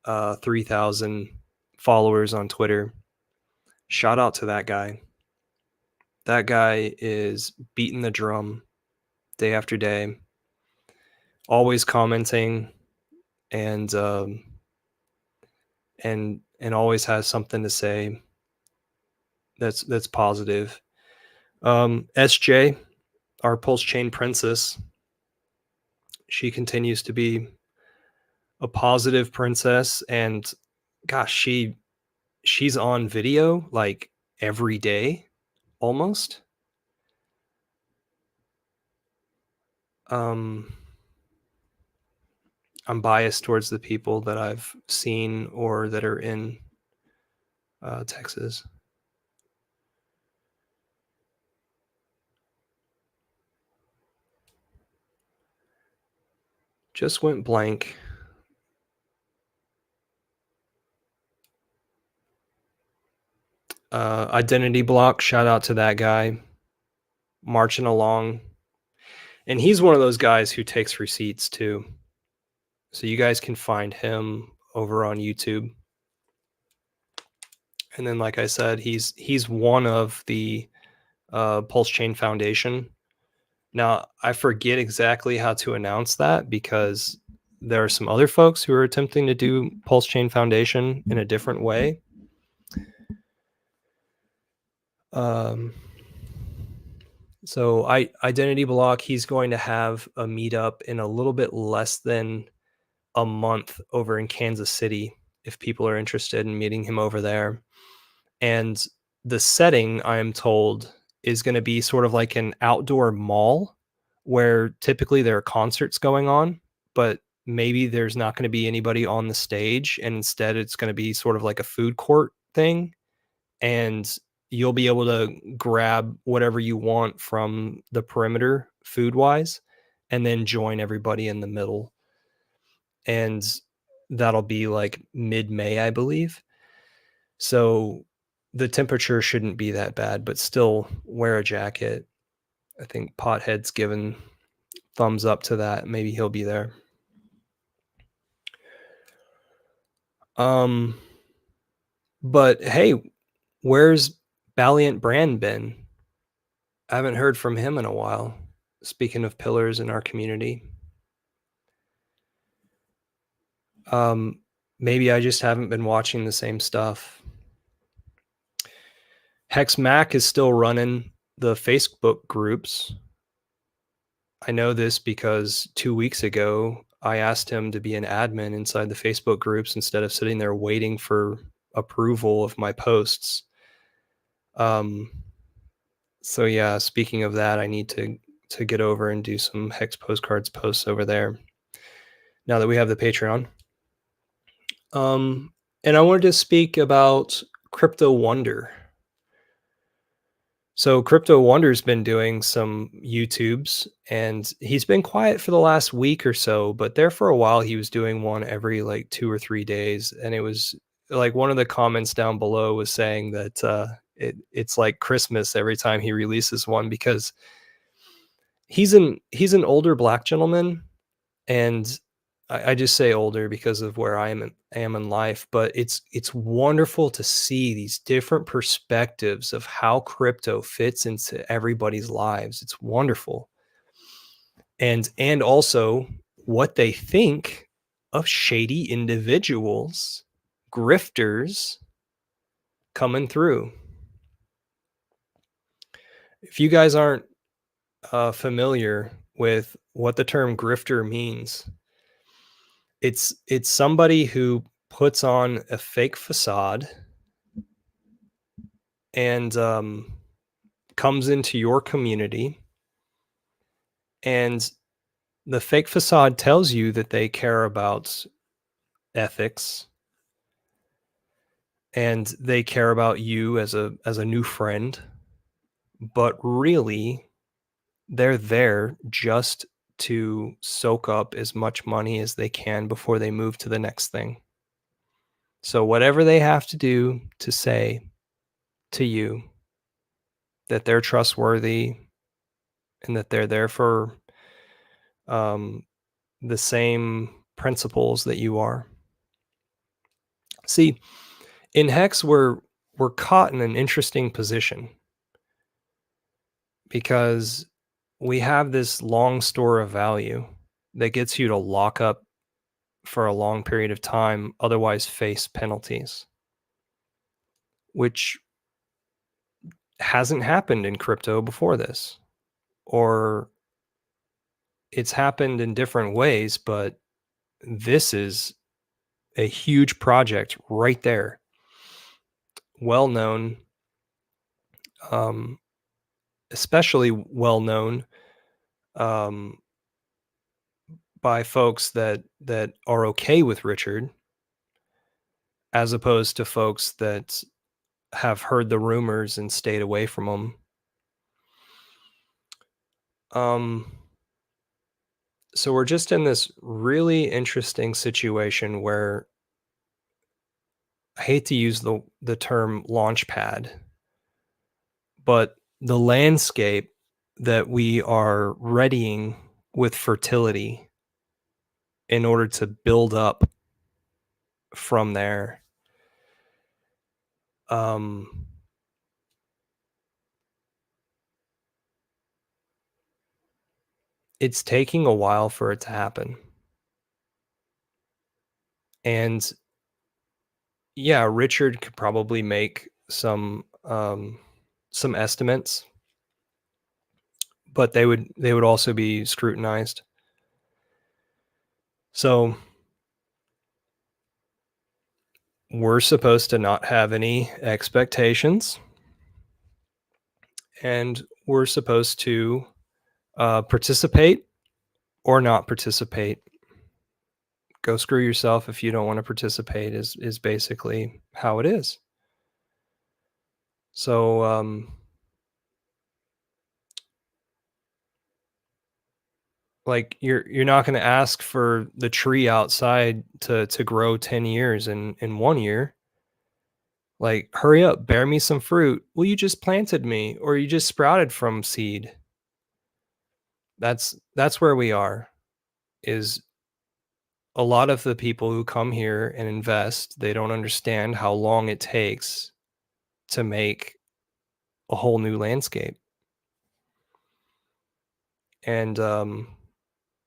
3,000 followers on Twitter. Shout out to that guy. That guy is beating the drum day after day, always commenting and and always has something to say that's positive. SJ, our Pulse Chain Princess, she continues to be a positive princess, and gosh, she's on video like every day almost. Um I'm biased towards the people that I've seen or that are in Texas. Just went blank. Identity Block, shout out to that guy. Marching along. And he's one of those guys who takes receipts too. So you guys can find him over on YouTube. And then, like I said, he's one of the Pulse Chain Foundation. Now, I forget exactly how to announce that because there are some other folks who are attempting to do Pulse Chain Foundation in a different way. So Identity Block, he's going to have a meetup in a little bit less than a month over in Kansas City if people are interested in meeting him over there. And the setting, I am told, is going to be sort of like an outdoor mall where typically there are concerts going on, but maybe there's not going to be anybody on the stage. And instead, it's going to be sort of like a food court thing. And you'll be able to grab whatever you want from the perimeter food wise and then join everybody in the middle. And that'll be like mid-May, I believe. So the temperature shouldn't be that bad, but still wear a jacket. I think Pothead's given thumbs up to that. Maybe he'll be there. Um, but hey, where's Valiant Brand been? I haven't heard from him in a while. Speaking of pillars in our community. Um, maybe I just haven't been watching the same stuff. Hex Mac is still running the Facebook groups. I know this because 2 weeks ago, I asked him to be an admin inside the Facebook groups instead of sitting there waiting for approval of my posts. Um, so yeah, speaking of that, I need to get over and do some Hex Postcards posts over there now that we have the Patreon. And I wanted to speak about Crypto Wonder. So Crypto Wonder's been doing some YouTubes, and he's been quiet for the last week or so, but there for a while he was doing one every like 2 or 3 days, and it was like one of the comments down below was saying that it's like Christmas every time he releases one because he's an older black gentleman, and I just say older because of where I am in life, but it's wonderful to see these different perspectives of how crypto fits into everybody's lives. It's wonderful. And also what they think of shady individuals, grifters coming through. If you guys aren't familiar with what the term grifter means, it's somebody who puts on a fake facade and comes into your community, and the fake facade tells you that they care about ethics and they care about you as a new friend, but really they're there just to soak up as much money as they can before they move to the next thing. So whatever they have to do to say to you that they're trustworthy and that they're there for um, the same principles that you are. See, in Hex, we're caught in an interesting position because we have this long store of value that gets you to lock up for a long period of time, otherwise face penalties, which hasn't happened in crypto before this, or it's happened in different ways, but this is a huge project right there. Well known, um, especially well known um, by folks that are okay with Richard, as opposed to folks that have heard the rumors and stayed away from him. So we're just in this really interesting situation where I hate to use the term launchpad, but the landscape that we are readying with fertility in order to build up from there. It's taking a while for it to happen. And yeah, Richard could probably make some estimates, but they would also be scrutinized. So we're supposed to not have any expectations, and we're supposed to participate or not participate. Go screw yourself if you don't want to participate is basically how it is. So like you're not going to ask for the tree outside to grow 10 years in 1 year. Like, hurry up, bear me some fruit. Well, you just planted me or you just sprouted from seed. That's where we are, is a lot of the people who come here and invest, they don't understand how long it takes to make a whole new landscape. And,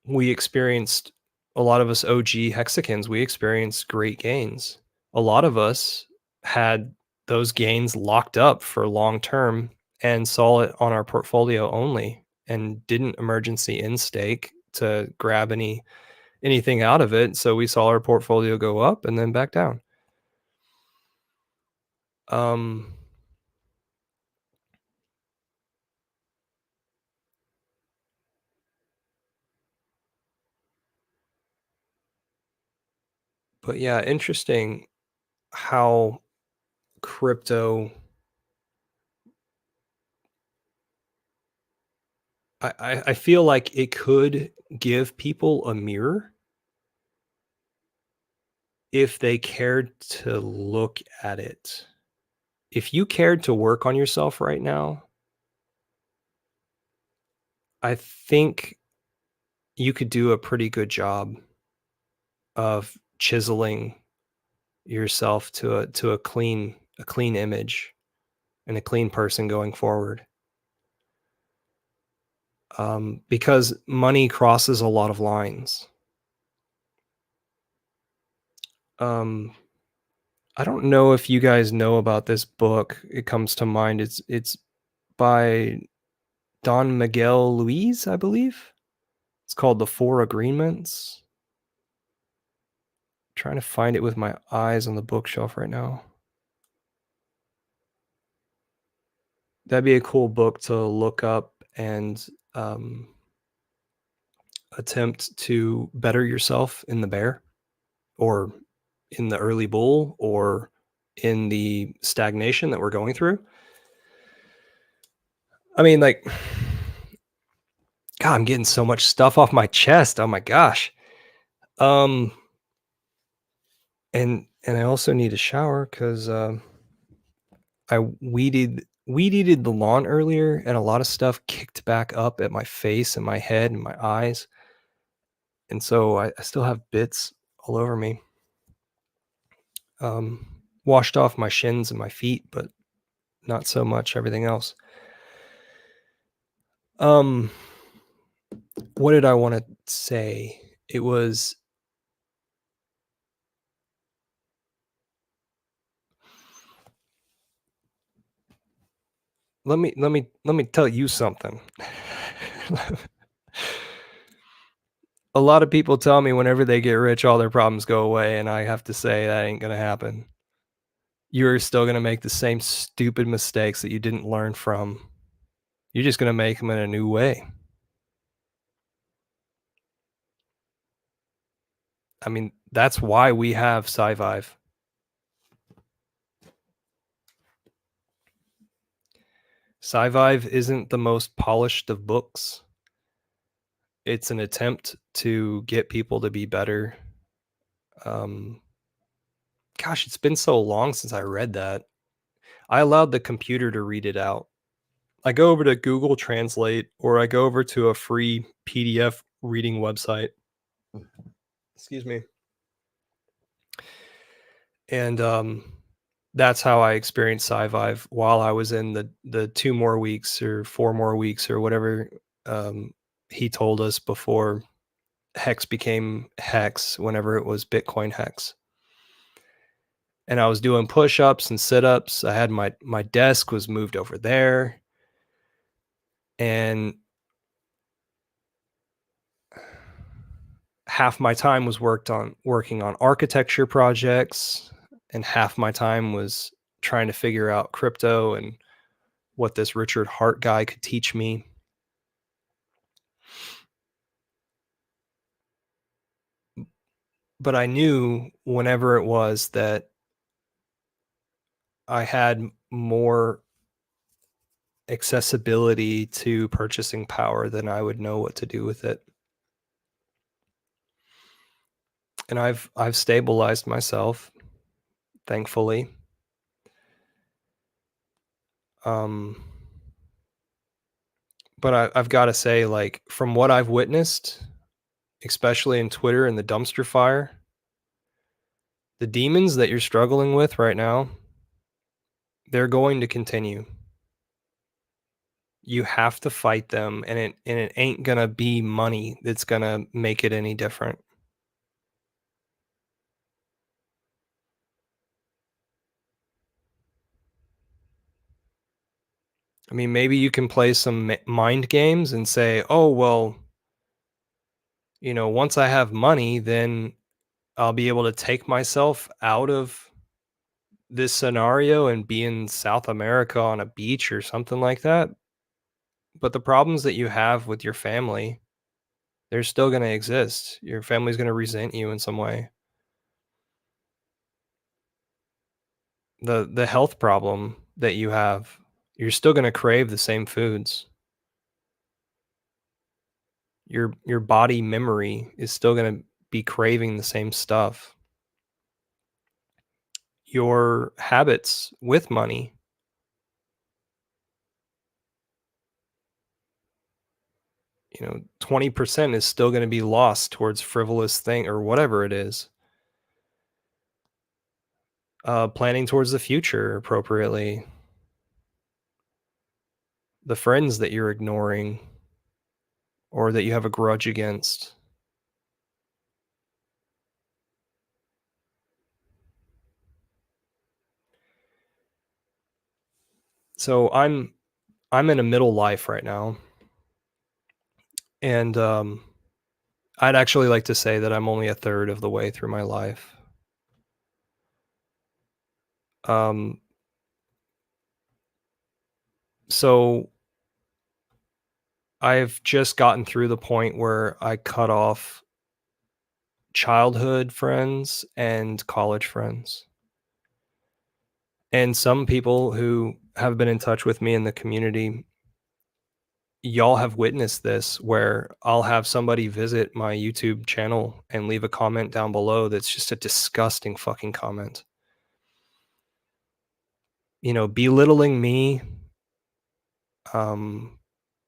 we experienced a lot of us OG Hexicans, we experienced great gains. A lot of us had those gains locked up for long term and saw it on our portfolio only and didn't emergency in stake to grab anything out of it. So we saw our portfolio go up and then back down. Um, but yeah, interesting how crypto I feel like it could give people a mirror if they cared to look at it. If you cared to work on yourself right now, I think you could do a pretty good job of chiseling yourself to a clean image and a clean person going forward. Because money crosses a lot of lines. Um, I don't know if you guys know about this book. It comes to mind. It's by Don Miguel Luis, I believe. It's called The Four Agreements. Trying to find it with my eyes on the bookshelf right now. That'd be a cool book to look up and attempt to better yourself in the bear or in the early bull or in the stagnation that we're going through. I mean, like, God, I'm getting so much stuff off my chest. Oh my gosh. Um, and I also need a shower because I weed eated the lawn earlier, and a lot of stuff kicked back up at my face and my head and my eyes, and so I still have bits all over me. Washed off my shins and my feet, but not so much everything else. Um, what did I want to say? It was let me tell you something. A lot of people tell me whenever they get rich, all their problems go away, and I have to say that ain't gonna happen. You're still gonna make the same stupid mistakes that you didn't learn from. You're just gonna make them in a new way. I mean, that's why we have SciVive. SciVive isn't the most polished of books. It's an attempt to get people to be better. Um, Gosh, it's been so long since I read that. I allowed the computer to read it out. I go over to Google Translate or I go over to a free PDF reading website. Excuse me. And that's how I experienced SciVive while I was in the 2 more weeks or 4 more weeks or whatever um, he told us before Hex became Hex whenever it was Bitcoin Hex. And I was doing push-ups and sit-ups. I had my desk was moved over there. And half my time was working on architecture projects and half my time was trying to figure out crypto and what this Richard Hart guy could teach me. But I knew whenever it was that I had more accessibility to purchasing power, then I would know what to do with it. And I've stabilized myself, thankfully. Um, But I've gotta say, like, from what I've witnessed, especially in Twitter and the dumpster fire, the demons that you're struggling with right now, they're going to continue. You have to fight them, and it ain't gonna be money that's gonna make it any different. I mean, maybe you can play some mind games and say, "Oh, well, once I have money, then I'll be able to take myself out of this scenario and be in South America on a beach or something like that." But the problems that you have with your family, they're still gonna exist. Your family's gonna resent you in some way. The health problem that you have, you're still gonna crave the same foods. Your body memory is still gonna be craving the same stuff. Your habits with money, 20% is still gonna be lost towards frivolous thing or whatever it is. Planning towards the future appropriately, the friends that you're ignoring or that you have a grudge against. So I'm in a middle life right now, and I'd actually like to say that I'm only a third of the way through my life. Um, so I've just gotten through the point where I cut off childhood friends and college friends. And some people who have been in touch with me in the community, y'all have witnessed this where I'll have somebody visit my YouTube channel and leave a comment down below that's just a disgusting fucking comment. Belittling me, um,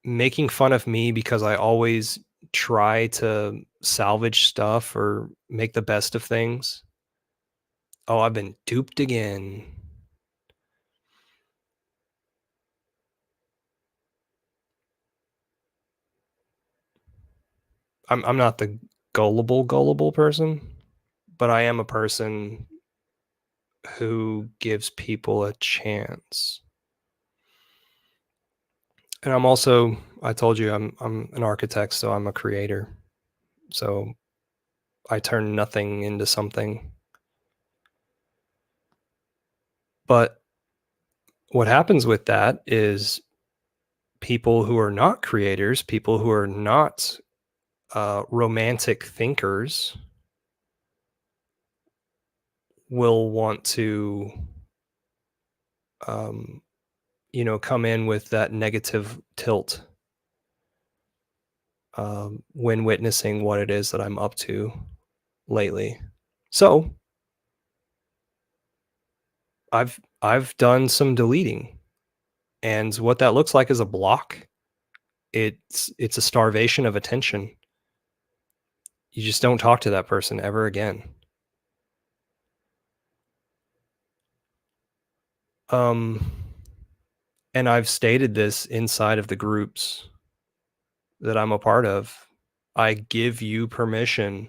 making fun of me because I always try to salvage stuff or make the best of things. Oh, I've been duped again. I'm not the gullible person, but I am a person who gives people a chance. And I told you I'm an architect, so I'm a creator. So I turn nothing into something. But what happens with that is people who are not creators, people who are not romantic thinkers, will want to, um, come in with that negative tilt when witnessing what it is that I'm up to lately. So I've done some deleting, and what that looks like is a block. It's a starvation of attention. You just don't talk to that person ever again. Um, and I've stated this inside of the groups that I'm a part of. I give you permission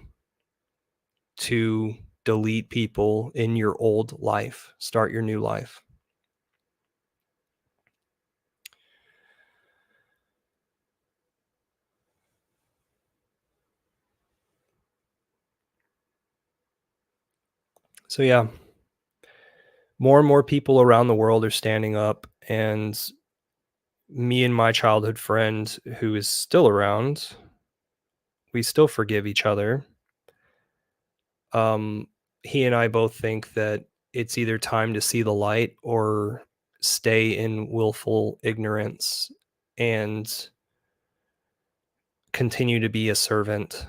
to delete people in your old life, start your new life. So yeah, more and more people around the world are standing up, and me and my childhood friend who is still around, we still forgive each other. Um, he and I both think that it's either time to see the light or stay in willful ignorance and continue to be a servant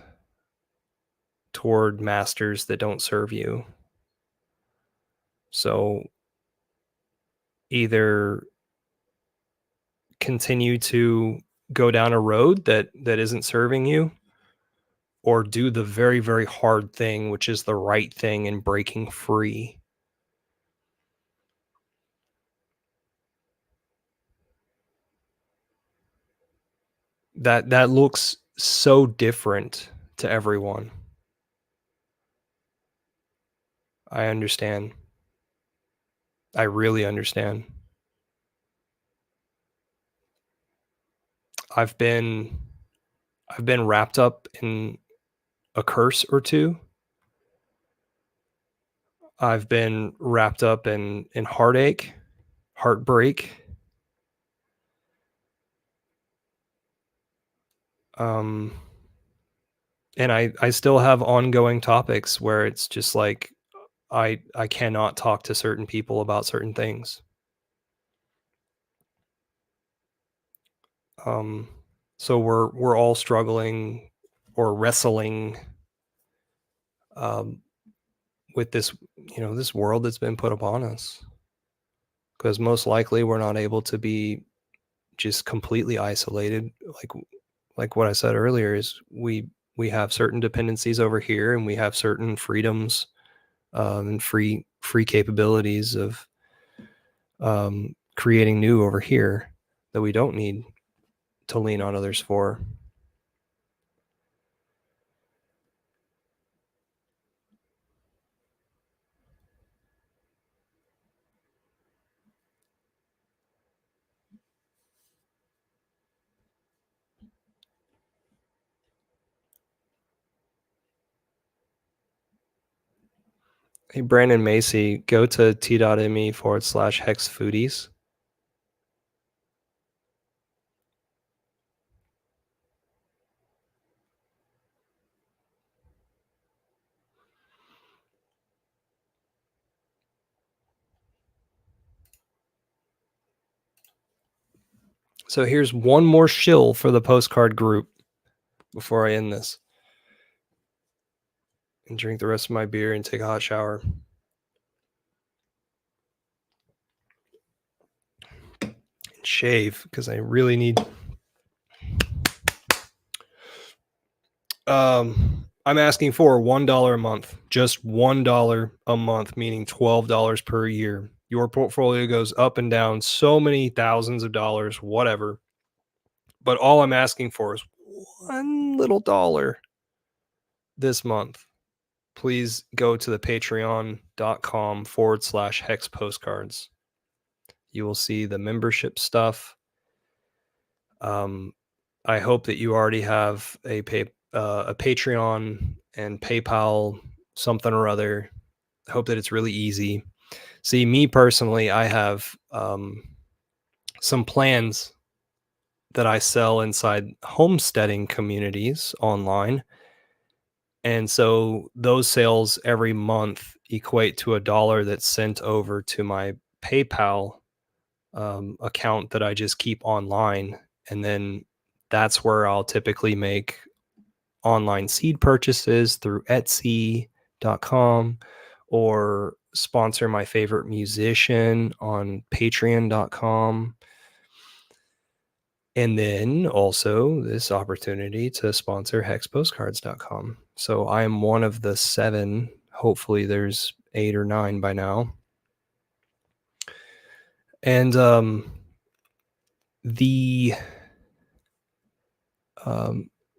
toward masters that don't serve you. So either continue to go down a road that isn't serving you, or do the very, very hard thing, which is the right thing and breaking free. That looks so different to everyone. I understand. I really understand. I've been I've been wrapped up in a curse or two. I've been wrapped up in heartache, heartbreak. Um, and I still have ongoing topics where it's just like I cannot talk to certain people about certain things. Um, so we're all struggling or wrestling um, with this, this world that's been put upon us. Because most likely we're not able to be just completely isolated. Like what I said earlier is we have certain dependencies over here, and we have certain freedoms and free capabilities of creating new over here that we don't need to lean on others for. Hey, Brandon Macy, go to t.me/hex foodies. So here's one more shill for the postcard group before I end this and drink the rest of my beer and take a hot shower. And shave, because I really need. I'm asking for $1 a month, just $1 a month, meaning $12 per year. Your portfolio goes up and down so many thousands of dollars, whatever. But all I'm asking for is one little dollar this month. Please go to the patreon.com/hex postcards. You will see the membership stuff. I hope that you already have a Patreon and PayPal something or other. I hope that it's really easy. See, me personally, I have some plans that I sell inside homesteading communities online. And so those sales every month equate to $1 that's sent over to my PayPal account that I just keep online. And then that's where I'll typically make online seed purchases through Etsy.com or sponsor my favorite musician on Patreon.com. And then also this opportunity to sponsor hexpostcards.com. So I am one of the 7. Hopefully there's 8 or 9 by now. And the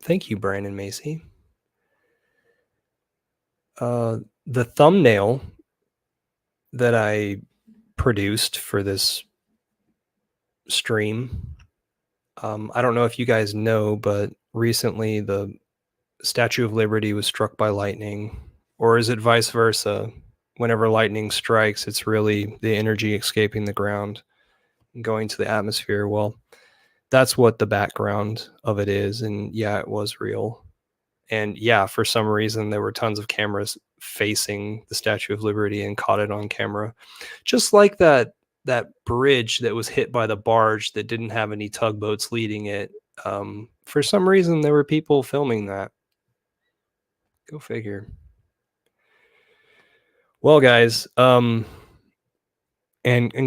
thank you, Brandon Macy. The thumbnail that I produced for this stream, I don't know if you guys know, but recently the Statue of Liberty was struck by lightning, or is it vice versa? Whenever lightning strikes, it's really the energy escaping the ground and going to the atmosphere. Well, that's what the background of it is. And yeah, it was real. And yeah, for some reason, there were tons of cameras facing the Statue of Liberty and caught it on camera. Just like that bridge that was hit by the barge that didn't have any tugboats leading it. For some reason, there were people filming that. Go figure. Well, guys, and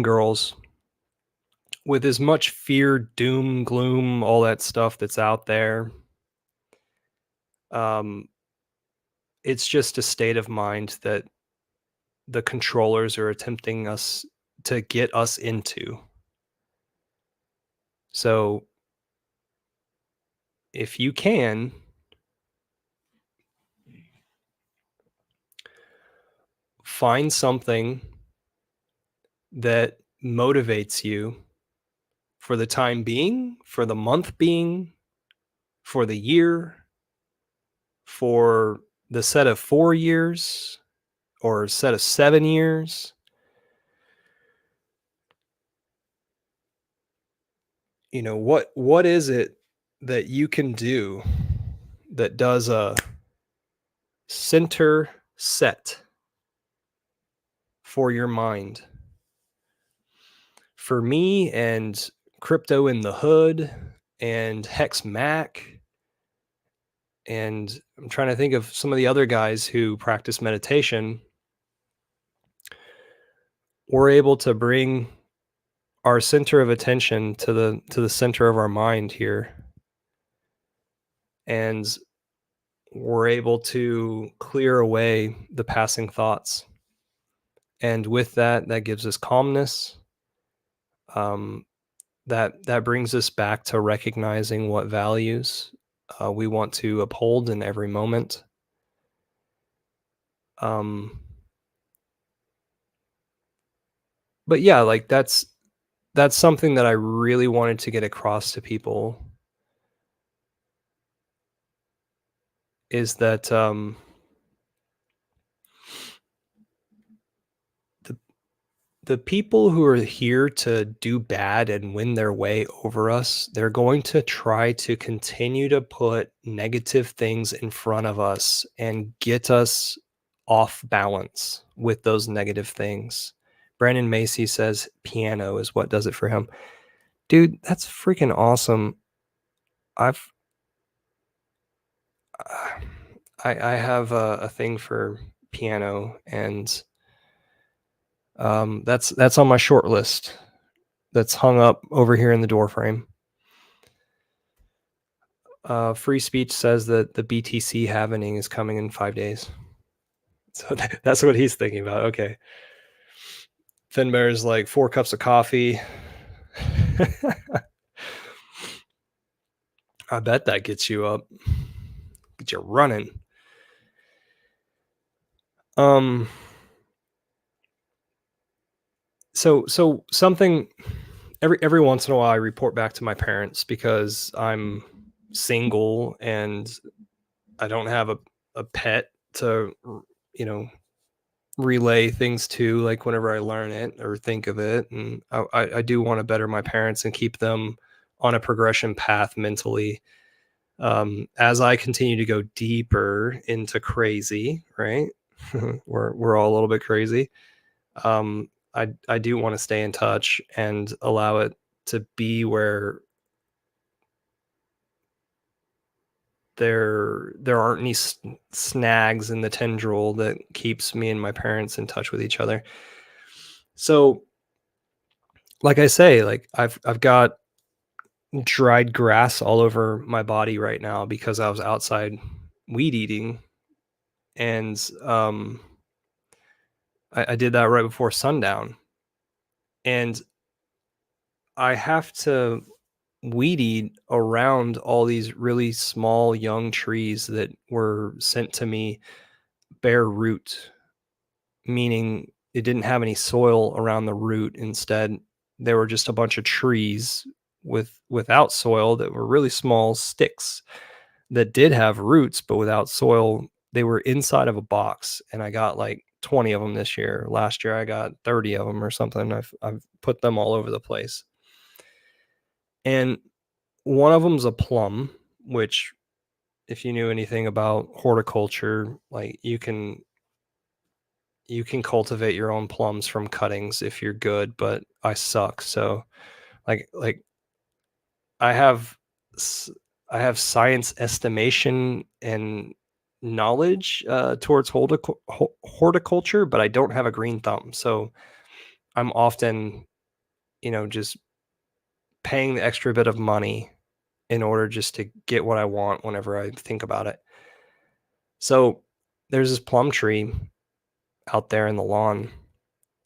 girls, with as much fear, doom, gloom, all that stuff that's out there, um, it's just a state of mind that the controllers are attempting us to get us into. So if you can, find something that motivates you for the time being, for the month being, for the year, for the set of 4 years or a set of 7 years. You know, what is it that you can do that does a center set for your mind? For me and Crypto in the Hood and Hex Mac, and I'm trying to think of some of the other guys who practice meditation, we're able to bring our center of attention to the center of our mind here, and we're able to clear away the passing thoughts. And with that, that gives us calmness. Um, that brings us back to recognizing what values we want to uphold in every moment. Um, but yeah, like that's something that I really wanted to get across to people, is that the the people who are here to do bad and win their way over us, they're going to try to continue to put negative things in front of us and get us off balance with those negative things. Brandon Macy says piano is what does it for him. Dude, that's freaking awesome. I've I have a thing for piano, and that's on my short list that's hung up over here in the door frame. Free Speech says that the BTC happening is coming in 5 days. So that's what he's thinking about. Okay. Finbear's like 4 cups of coffee. I bet that gets you up. Get you running. So something every once in a while I report back to my parents because I'm single and I don't have a pet to, you know, relay things to, like whenever I learn it or think of it. And I do want to better my parents and keep them on a progression path mentally. As I continue to go deeper into crazy, right? we're all a little bit crazy. I do want to stay in touch and allow it to be where there aren't any snags in the tendril that keeps me and my parents in touch with each other. So, like I say, like I've got dried grass all over my body right now because I was outside weed eating, and I did that right before sundown, and I have to weed eat around all these really small young trees that were sent to me bare root, meaning it didn't have any soil around the root. Instead, there were just a bunch of trees without soil that were really small sticks that did have roots, but without soil. They were inside of a box, and I got like 20 of them this year. Last year, I got 30 of them or something. I've put them all over the place. And one of them's a plum, which, if you knew anything about horticulture, like you can cultivate your own plums from cuttings if you're good, but I suck. So like I have I have science estimation and knowledge towards horticulture, but I don't have a green thumb. So I'm often, you know, just paying the extra bit of money in order just to get what I want whenever I think about it. So there's this plum tree out there in the lawn,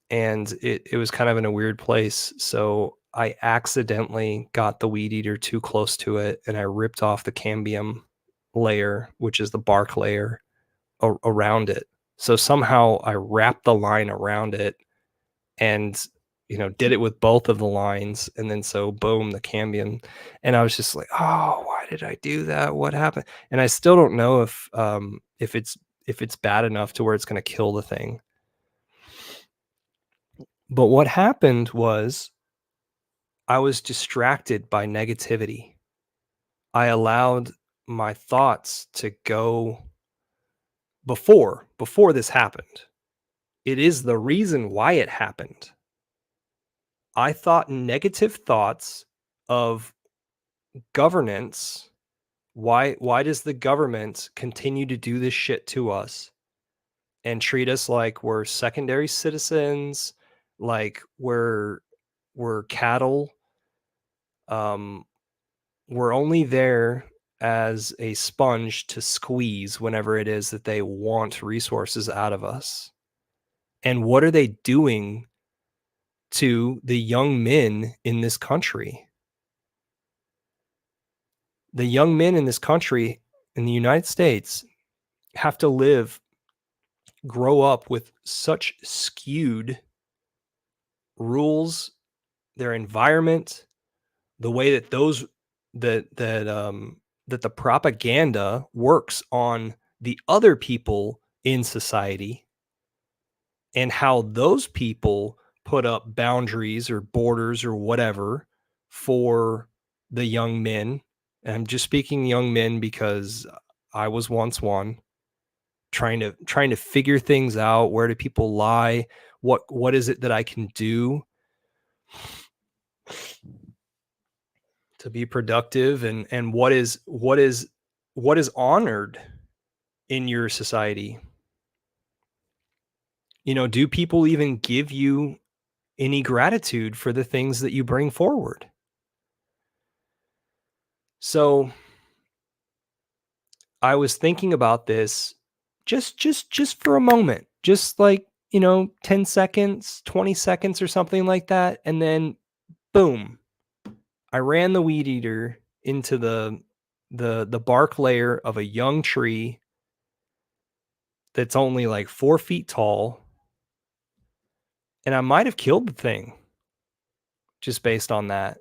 and it was kind of in a weird place. So I accidentally got the weed eater too close to it, and I ripped off the cambium layer, which is the bark layer around it. So somehow I wrapped the line around it and did it with both of the lines, and then so boom, the cambium. And I was just like, oh, why did I do that? What happened? And I still don't know if it's bad enough to where it's going to kill the thing. But what happened was I was distracted by negativity. I allowed my thoughts to go before this happened. It is the reason why it happened. I thought negative thoughts of governance. Why does the government continue to do this shit to us and treat us like we're secondary citizens, like we're cattle? We're only there as a sponge to squeeze whenever it is that they want resources out of us. And what are they doing to the young men in this country? The young men in this country, in the United States, have to grow up with such skewed rules, their environment, the way that that the propaganda works on the other people in society, and how those people put up boundaries or borders or whatever for the young men. And I'm just speaking young men because I was once one, trying to figure things out. Where do people lie? What is it that I can do to be productive, and what is honored in your society? Do people even give you any gratitude for the things that you bring forward? So I was thinking about this just for a moment, just like, 10 seconds, 20 seconds or something like that. And then boom, I ran the weed eater into the bark layer of a young tree that's only like 4 feet tall. And I might have killed the thing just based on that.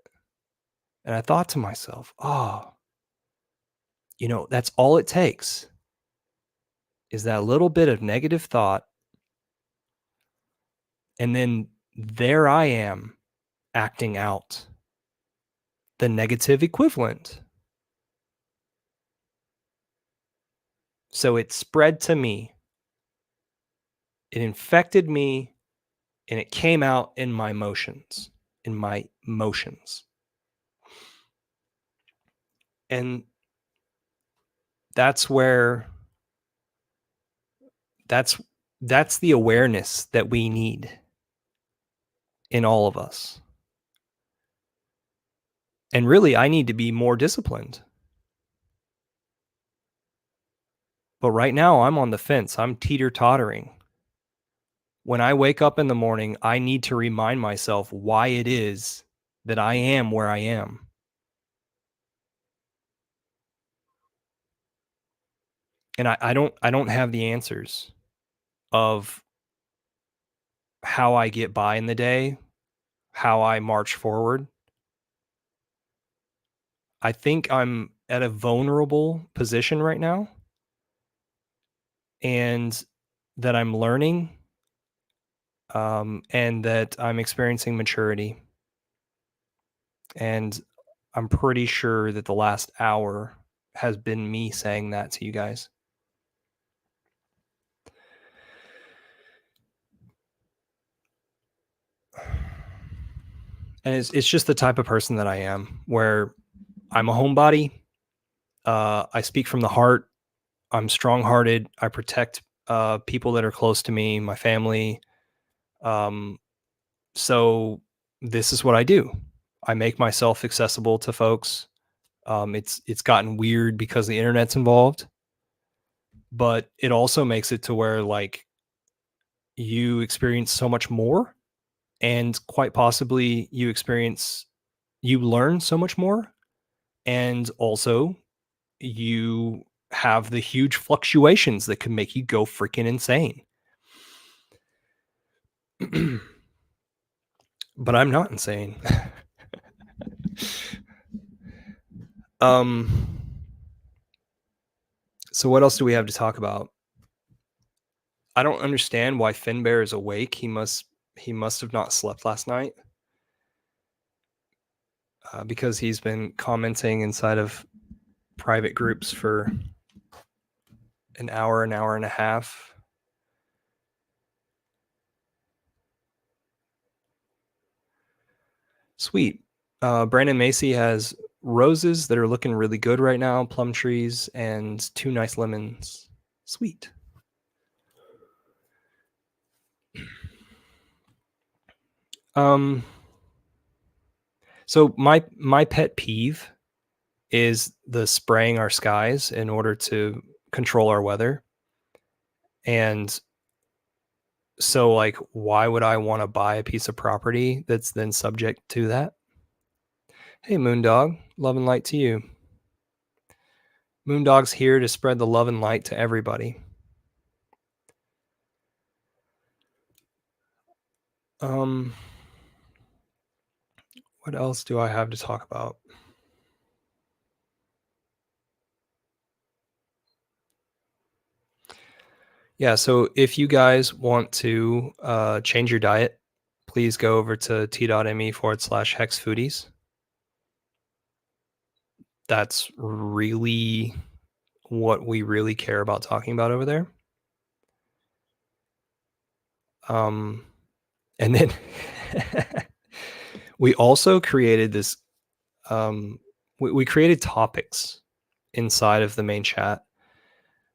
And I thought to myself, oh, that's all it takes is that little bit of negative thought. And then there I am acting out the negative equivalent. So it spread to me. It infected me, and it came out in my emotions. And that's where that's the awareness that we need in all of us. And really, I need to be more disciplined. But right now, I'm on the fence. I'm teeter-tottering. When I wake up in the morning, I need to remind myself why it is that I am where I am. And I don't have the answers of how I get by in the day, how I march forward. I think I'm at a vulnerable position right now, and that I'm learning, and that I'm experiencing maturity. And I'm pretty sure that the last hour has been me saying that to you guys. And it's just the type of person that I am, where I'm a homebody. I speak from the heart. I'm strong-hearted. I protect people that are close to me, my family. So this is what I do. I make myself accessible to folks. It's gotten weird because the internet's involved, but it also makes it to where like you experience so much more, and quite possibly you learn so much more, and also you have the huge fluctuations that can make you go freaking insane. But I'm not insane. um so what else do we have to talk about? I don't understand why Finbear is awake. He must have not slept last night, because he's been commenting inside of private groups for an hour and a half. Sweet. Brandon Macy has roses that are looking really good right now, plum trees, and 2 nice lemons. Sweet. Um, so my pet peeve is the spraying our skies in order to control our weather. And so like why would I want to buy a piece of property that's then subject to that? Hey Moondog, love and light to you. Moondog's here to spread the love and light to everybody. Um what else do I have to talk about? Yeah, so if you guys want to change your diet, please go over to t.me/hex foodies. That's really what we really care about talking about over there. And then we also created this, we created topics inside of the main chat.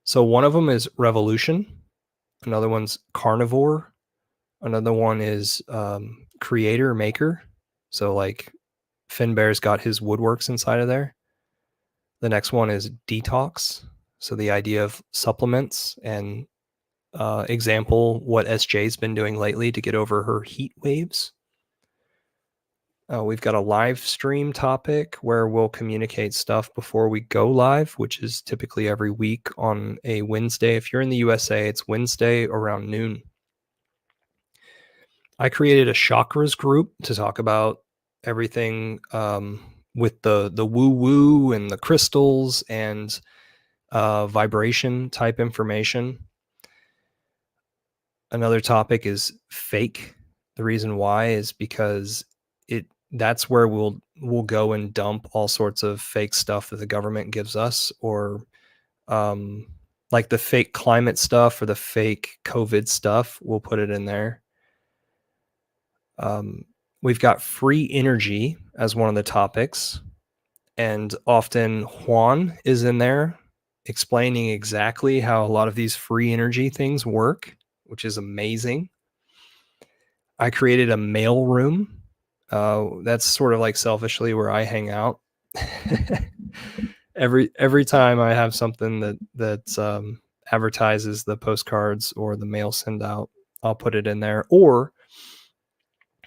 So one of them is revolution, another one's carnivore, another one is creator maker. So like Finbear's got his woodworks inside of there. The next one is detox. So the idea of supplements and example what SJ's been doing lately to get over her heat waves. We've got a live stream topic where we'll communicate stuff before we go live, which is typically every week on a Wednesday. If you're in the USA, it's Wednesday around noon. I created a chakras group to talk about everything with the woo woo and the crystals and vibration type information. Another topic is fake. The reason why is because that's where we'll go and dump all sorts of fake stuff that the government gives us, or like the fake climate stuff or the fake COVID stuff. We'll put it in there. We've got free energy as one of the topics, and often Juan is in there explaining exactly how a lot of these free energy things work, which is amazing. I created a mail room. That's sort of like selfishly where I hang out. every time I have something that advertises the postcards or the mail send out, I'll put it in there. Or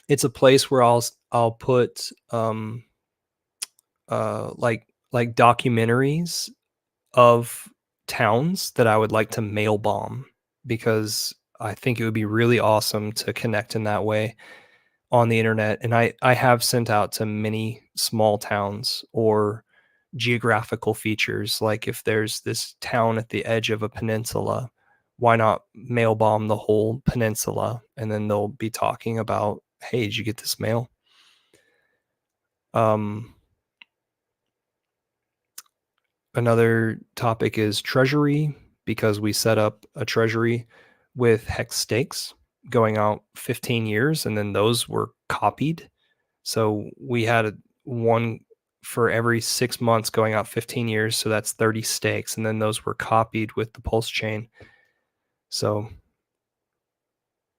it's a place where I'll put like documentaries of towns that I would like to mail bomb, because I think it would be really awesome to connect in that way on the internet. And I have sent out to many small towns or geographical features. Like if there's this town at the edge of a peninsula, why not mail bomb the whole peninsula? And then they'll be talking about, hey, did you get this mail? Another topic is treasury, because we set up a treasury with hex stakes going out 15 years, and then those were copied. So we had one for every 6 months going out 15 years. So that's 30 stakes. And then those were copied with the pulse chain. So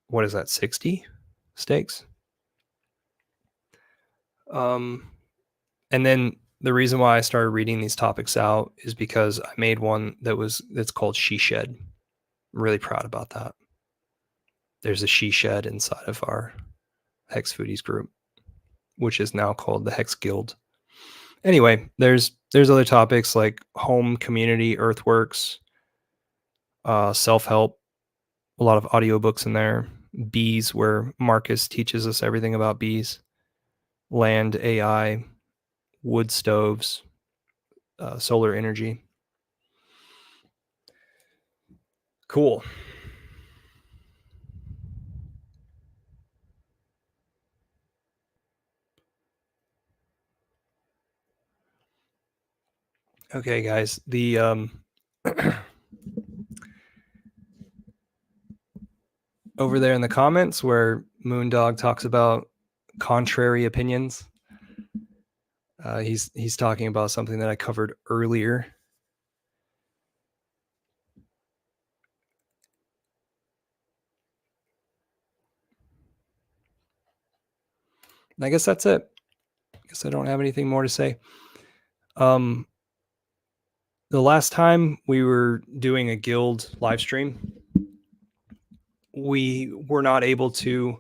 what is that, 60 stakes? Um, and then the reason why I started reading these topics out is because I made one that's called She Shed. I'm really proud about that. There's a She Shed inside of our Hex Foodies group, which is now called the Hex Guild. Anyway, there's other topics like home, community, earthworks, self-help, a lot of audiobooks in there, bees, where Marcus teaches us everything about bees, land, AI, wood stoves, solar energy. Cool. Okay, guys, the over there in the comments where Moondog talks about contrary opinions, he's talking about something that I covered earlier. And I guess that's it. I guess I don't have anything more to say. The last time we were doing a guild live stream, we were not able to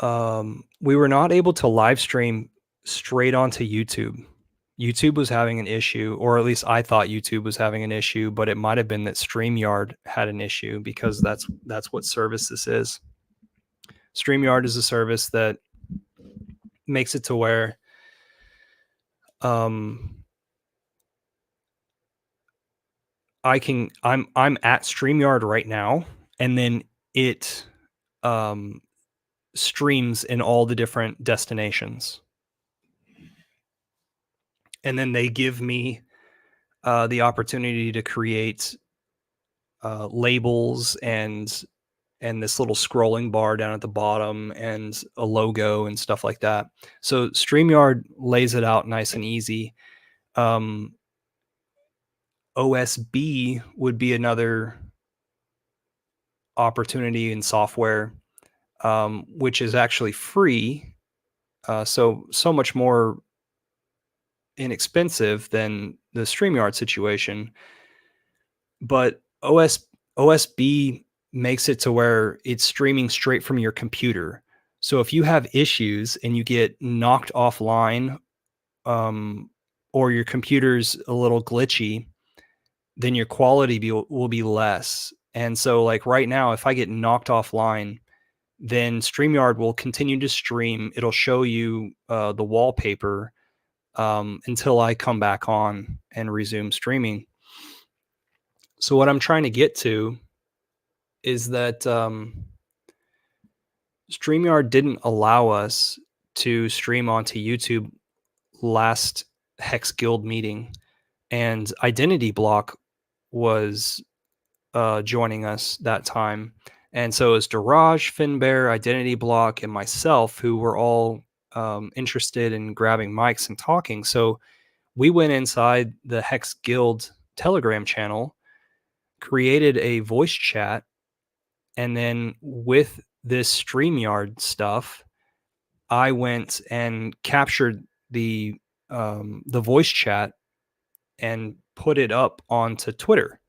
live stream straight onto YouTube. YouTube was having an issue, or at least I thought YouTube was having an issue, but it might have been that StreamYard had an issue, because that's what service this is. StreamYard is a service that makes it to where I'm at StreamYard right now, and then it streams in all the different destinations. And then they give me the opportunity to create labels and this little scrolling bar down at the bottom and a logo and stuff like that. So StreamYard lays it out nice and easy. OSB would be another opportunity in software, which is actually free. So much more inexpensive than the StreamYard situation. But OSB makes it to where it's streaming straight from your computer. So if you have issues and you get knocked offline, or your computer's a little glitchy, then your quality will be less. And so, like right now, if I get knocked offline, then StreamYard will continue to stream. It'll show you the wallpaper until I come back on and resume streaming. So what I'm trying to get to is that StreamYard didn't allow us to stream onto YouTube last Hex Guild meeting, and Identity Block was joining us that time. And so it was Daraj, Finbear, Identity Block, and myself, who were all interested in grabbing mics and talking. So we went inside the Hex Guild Telegram channel, created a voice chat, and then with this StreamYard stuff, I went and captured the voice chat and put it up onto Twitter.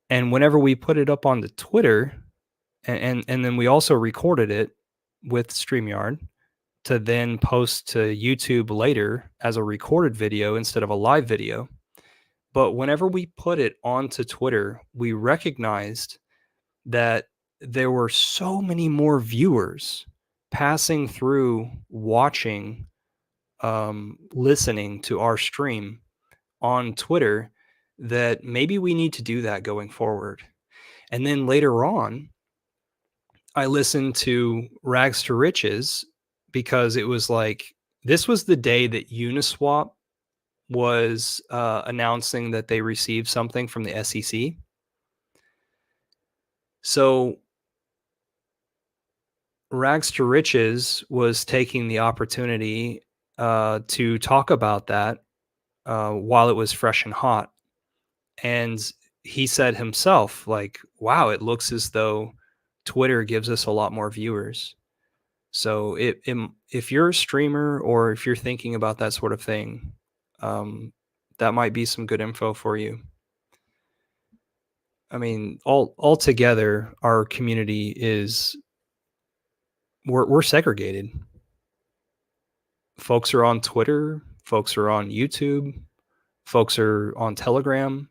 And whenever we put it up onto Twitter, and then we also recorded it with StreamYard to then post to YouTube later as a recorded video instead of a live video. But whenever we put it onto Twitter, we recognized that there were so many more viewers passing through, watching, listening to our stream on Twitter, that maybe we need to do that going forward. And then later on, I listened to Rags to Riches, because it was like, this was the day that Uniswap was announcing that they received something from the SEC. So Rags to Riches was taking the opportunity to talk about that while it was fresh and hot. And he said himself, like, wow, it looks as though Twitter gives us a lot more viewers. So if you're a streamer or if you're thinking about that sort of thing, um, that might be some good info for you. I mean, altogether, our community is we're segregated. Folks are on Twitter, folks are on YouTube, folks are on Telegram.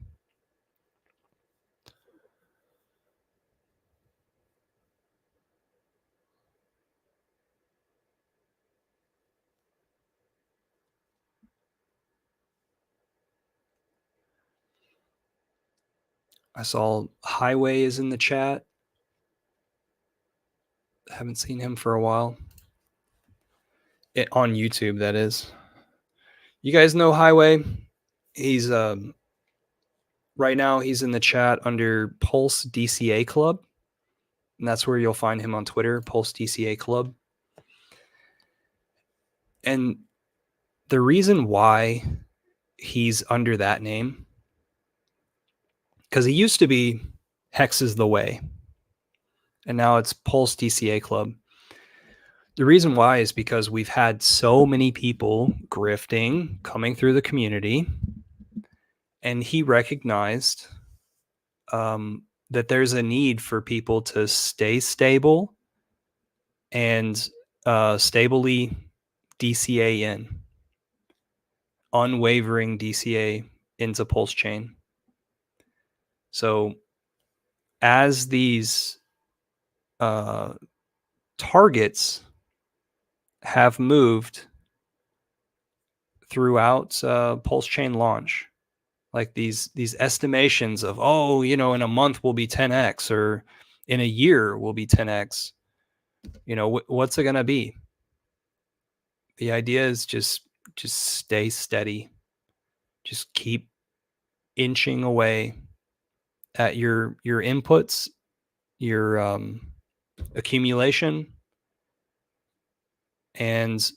I saw Highway is in the chat. Haven't seen him for a while. On YouTube, that is. You guys know Highway? He's right now he's in the chat under Pulse DCA Club, and that's where you'll find him on Twitter, Pulse DCA Club. And the reason why he's under that name, because he used to be Hex is the Way, and now it's Pulse DCA Club. The reason why is because we've had so many people grifting coming through the community, and he recognized that there's a need for people to stay stable and stably DCA in, unwavering DCA into Pulse Chain. So as these targets have moved throughout Pulse Chain launch, like these estimations of, oh, you know, in a month will be 10x or in a year will be 10x, you know, what's it going to be? The idea is just stay steady, just keep inching away at your inputs, your accumulation, and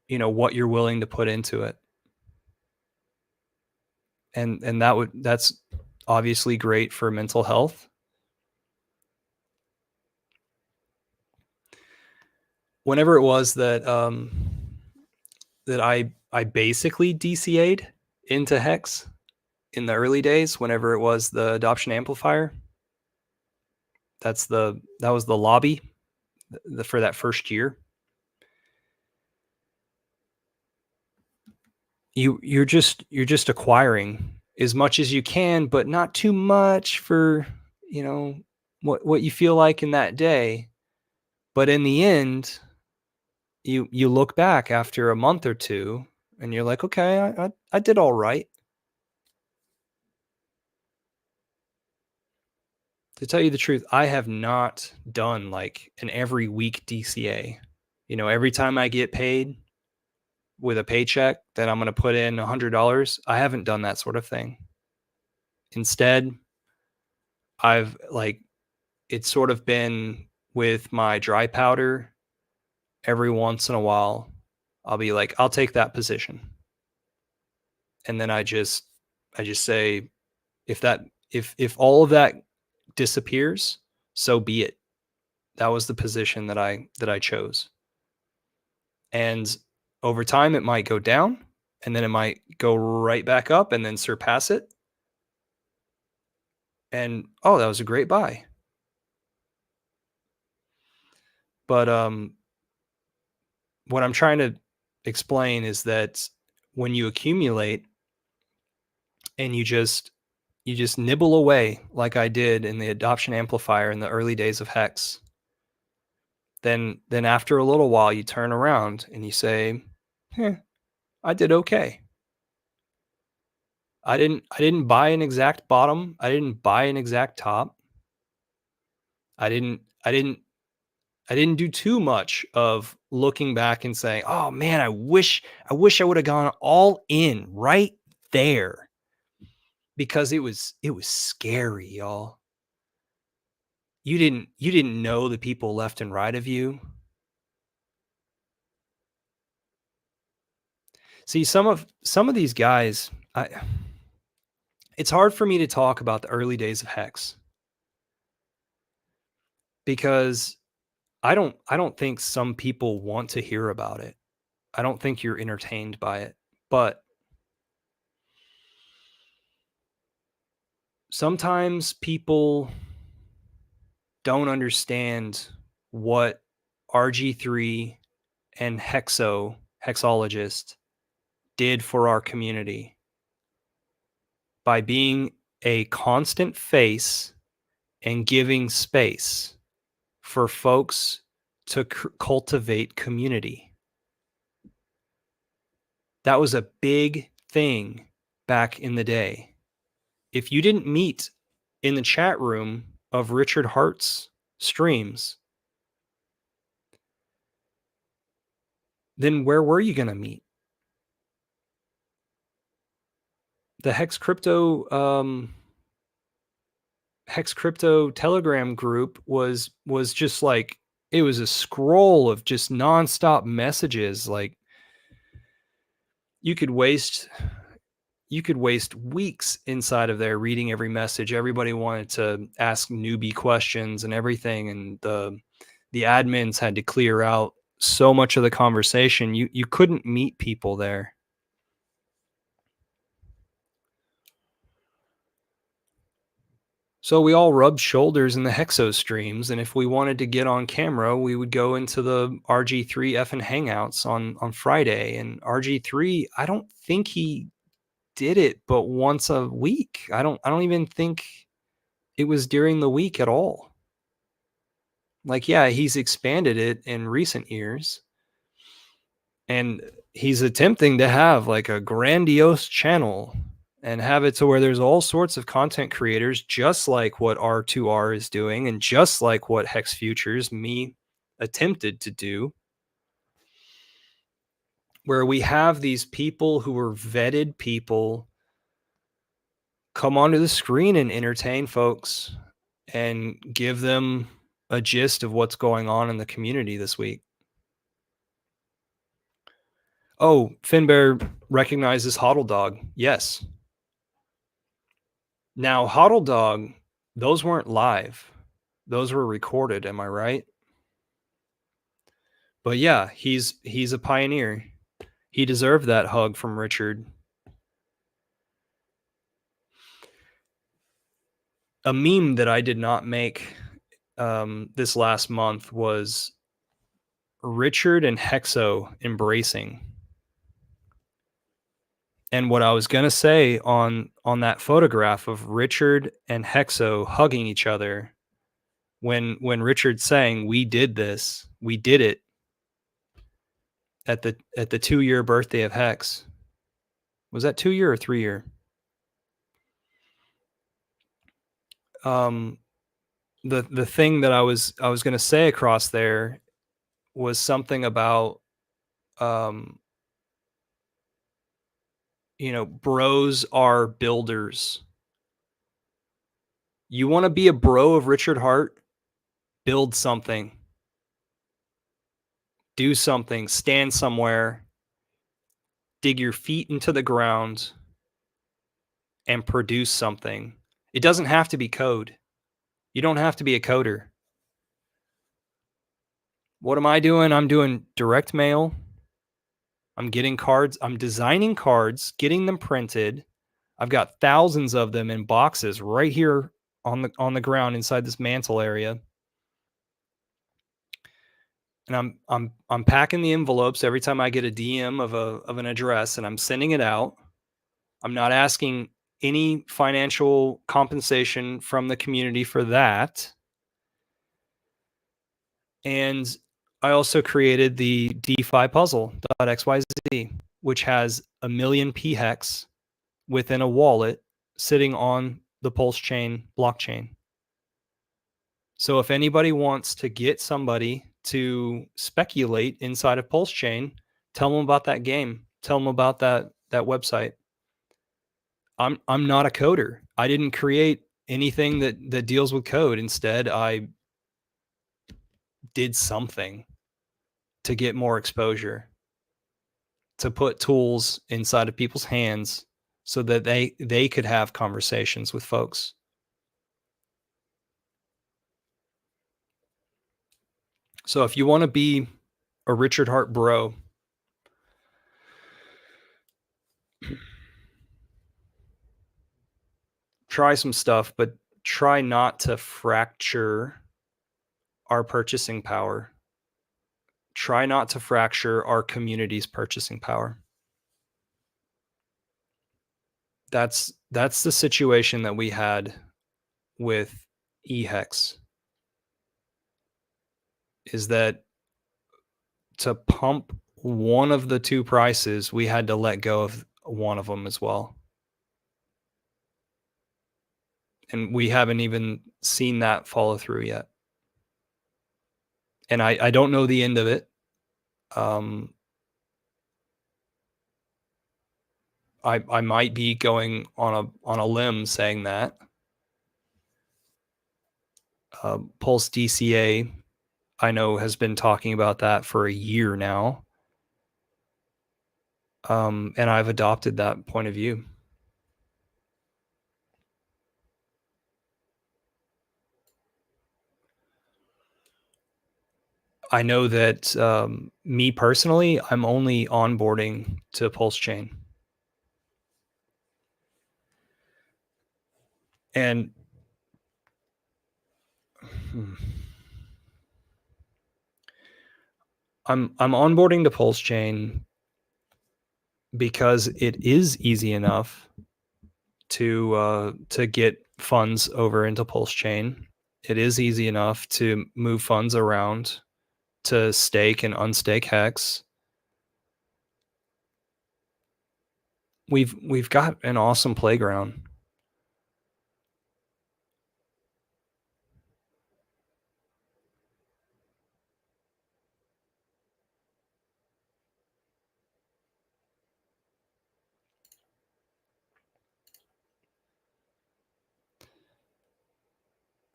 you know, what you're willing to put into it. And that's obviously great for mental health. Whenever it was that that I basically DCA'd into Hex in the early days, whenever it was the adoption amplifier, that was the lobby for that first year. You're just acquiring as much as you can, but not too much for, you know, what you feel like in that day. But in the end, you look back after a month or two and you're like, okay, I did all right. To tell you the truth, I have not done like an every week DCA. You know, every time I get paid with a paycheck that I'm going to put in $100, I haven't done that sort of thing. Instead, I've like, it's sort of been with my dry powder. Every once in a while, I'll be like, I'll take that position. And then I just say, if all of that disappears, so be it. That was the position that I chose. And over time, it might go down, and then it might go right back up and then surpass it. And oh, that was a great buy. But what I'm trying to explain is that when you accumulate and you just nibble away like I did in the adoption amplifier in the early days of Hex, then after a little while you turn around and you say, I did okay. I didn't buy an exact bottom. I didn't buy an exact top. I didn't do too much of looking back and saying, "Oh man, I wish I would have gone all in right there." Because it was scary, y'all. You didn't know the people left and right of you. See, some of these guys, it's hard for me to talk about the early days of Hex because I don't think some people want to hear about it. I don't think you're entertained by it. But sometimes people don't understand what RG3 and Hexologist did for our community by being a constant face and giving space for folks to cultivate community. That was a big thing back in the day. If you didn't meet in the chat room of Richard Hart's streams, then where were you going to meet? The Hex Crypto Telegram group was just like, it was a scroll of just nonstop messages. Like, you could waste weeks inside of there reading every message. Everybody wanted to ask newbie questions and everything, and the admins had to clear out so much of the conversation. You couldn't meet people there. So we all rubbed shoulders in the Hexo streams, and if we wanted to get on camera, we would go into the RG3 effing Hangouts on Friday. And RG3, I don't think he did it but once a week. I don't even think it was during the week at all. Like, yeah, he's expanded it in recent years, and he's attempting to have like a grandiose channel and have it to where there's all sorts of content creators, just like what R2R is doing and just like what Hex Futures me attempted to do, where we have these people who are vetted people come onto the screen and entertain folks and give them a gist of what's going on in the community this week. Oh, Finbear recognizes Hodl Dog. Yes. Now, Hodl Dog, those weren't live. Those were recorded, am I right? But yeah, he's a pioneer. He deserved that hug from Richard. A meme that I did not make this last month was Richard and Hexo embracing. And what I was going to say on that photograph of Richard and Hexo hugging each other, when Richard's saying, we did this, we did it at the 2-year birthday of Hex. Was that 2-year or 3-year? The thing that I was going to say across there was something about bros are builders. You want to be a bro of Richard Hart? Build something. Do something. Stand somewhere. Dig your feet into the ground and produce something. It doesn't have to be code. You don't have to be a coder. What am I doing? I'm doing direct mail. I'm getting cards. I'm designing cards, getting them printed. I've got thousands of them in boxes right here on the ground inside this mantle area. And I'm packing the envelopes every time I get a DM of an address, and I'm sending it out. I'm not asking any financial compensation from the community for that. And I also created the DeFi puzzle.xyz, which has 1 million p hex within a wallet sitting on the Pulse Chain blockchain. So if anybody wants to get somebody to speculate inside of Pulse Chain, tell them about that game. Tell them about that website. I'm not a coder. I didn't create anything that deals with code. Instead, I did something to get more exposure, to put tools inside of people's hands so that they could have conversations with folks. So if you want to be a Richard Hart bro, try some stuff, but try not to fracture our purchasing power. Try not to fracture our community's purchasing power. That's the situation that we had with eHex, is that to pump one of the two prices, we had to let go of one of them as well. And we haven't even seen that follow through yet. And I don't know the end of it. Um, I might be going on a limb saying that. Pulse DCA, I know, has been talking about that for a year now. And I've adopted that point of view. I know that me personally, I'm only onboarding to Pulse Chain. And hmm, I'm onboarding to Pulse Chain because it is easy enough to get funds over into Pulse Chain. It is easy enough to move funds around to stake and unstake Hex. We've got an awesome playground.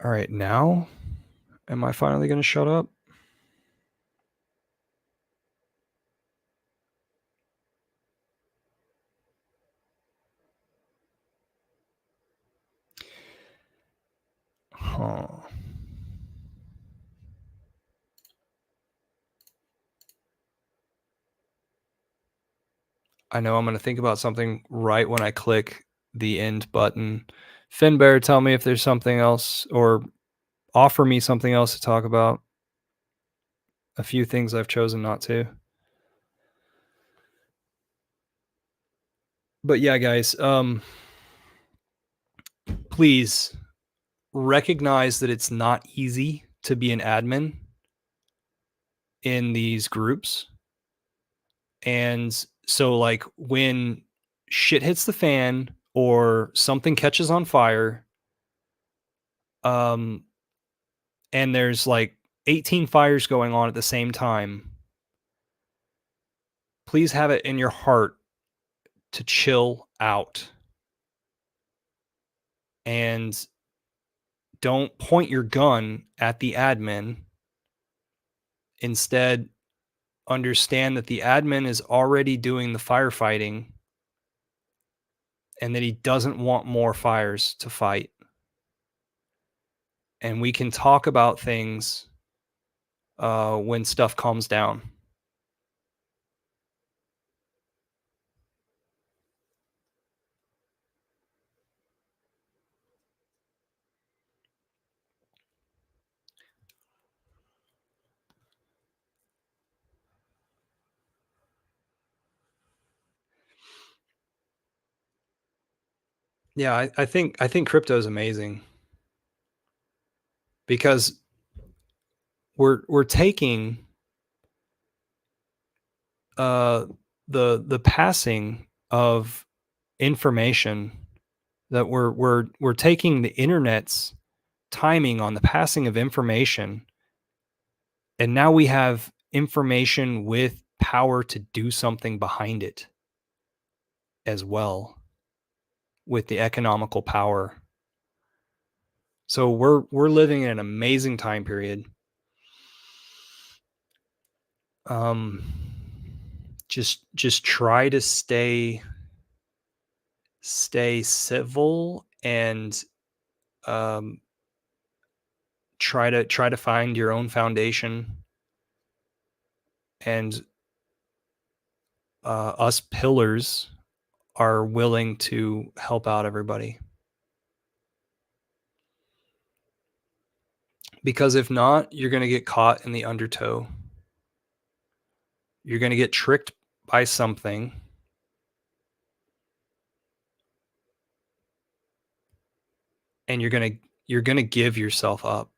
All right, now am I finally going to shut up? Huh. I know I'm going to think about something right when I click the end button. Finbear, tell me if there's something else, or offer me something else to talk about. A few things I've chosen not to. But yeah, guys, please recognize that it's not easy to be an admin in these groups. And so, like, when shit hits the fan or something catches on fire, um, and there's like 18 fires going on at the same time, please have it in your heart to chill out and don't point your gun at the admin. Instead, understand that the admin is already doing the firefighting and that he doesn't want more fires to fight. And we can talk about things when stuff calms down. Yeah, I think crypto is amazing because we're taking uh, the passing of information, that we're taking the internet's timing on the passing of information, and now we have information with power to do something behind it as well, with the economical power. So we're living in an amazing time period. Um, just try to stay civil and um, try to find your own foundation. And us pillars are willing to help out everybody. Because if not, you're going to get caught in the undertow. You're going to get tricked by something. And you're going to give yourself up.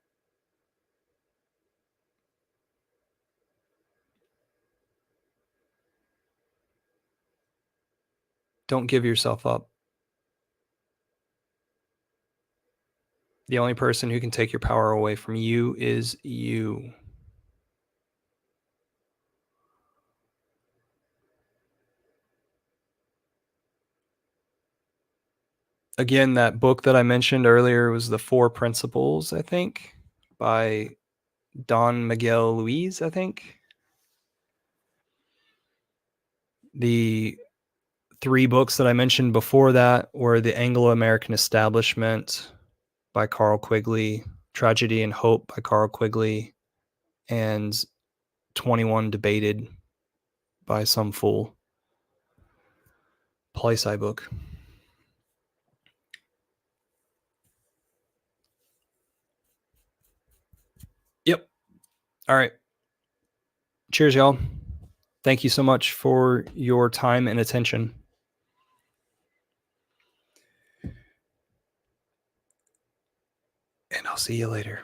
Don't give yourself up. The only person who can take your power away from you is you. Again, that book that I mentioned earlier was The Four Principles, I think, by Don Miguel Luis, I think. The 3 books that I mentioned before that were The Anglo-American Establishment by Carl Quigley, Tragedy and Hope by Carl Quigley, and 21 Debated by some fool. Poli-sci book. Yep. All right. Cheers, y'all. Thank you so much for your time and attention. And I'll see you later.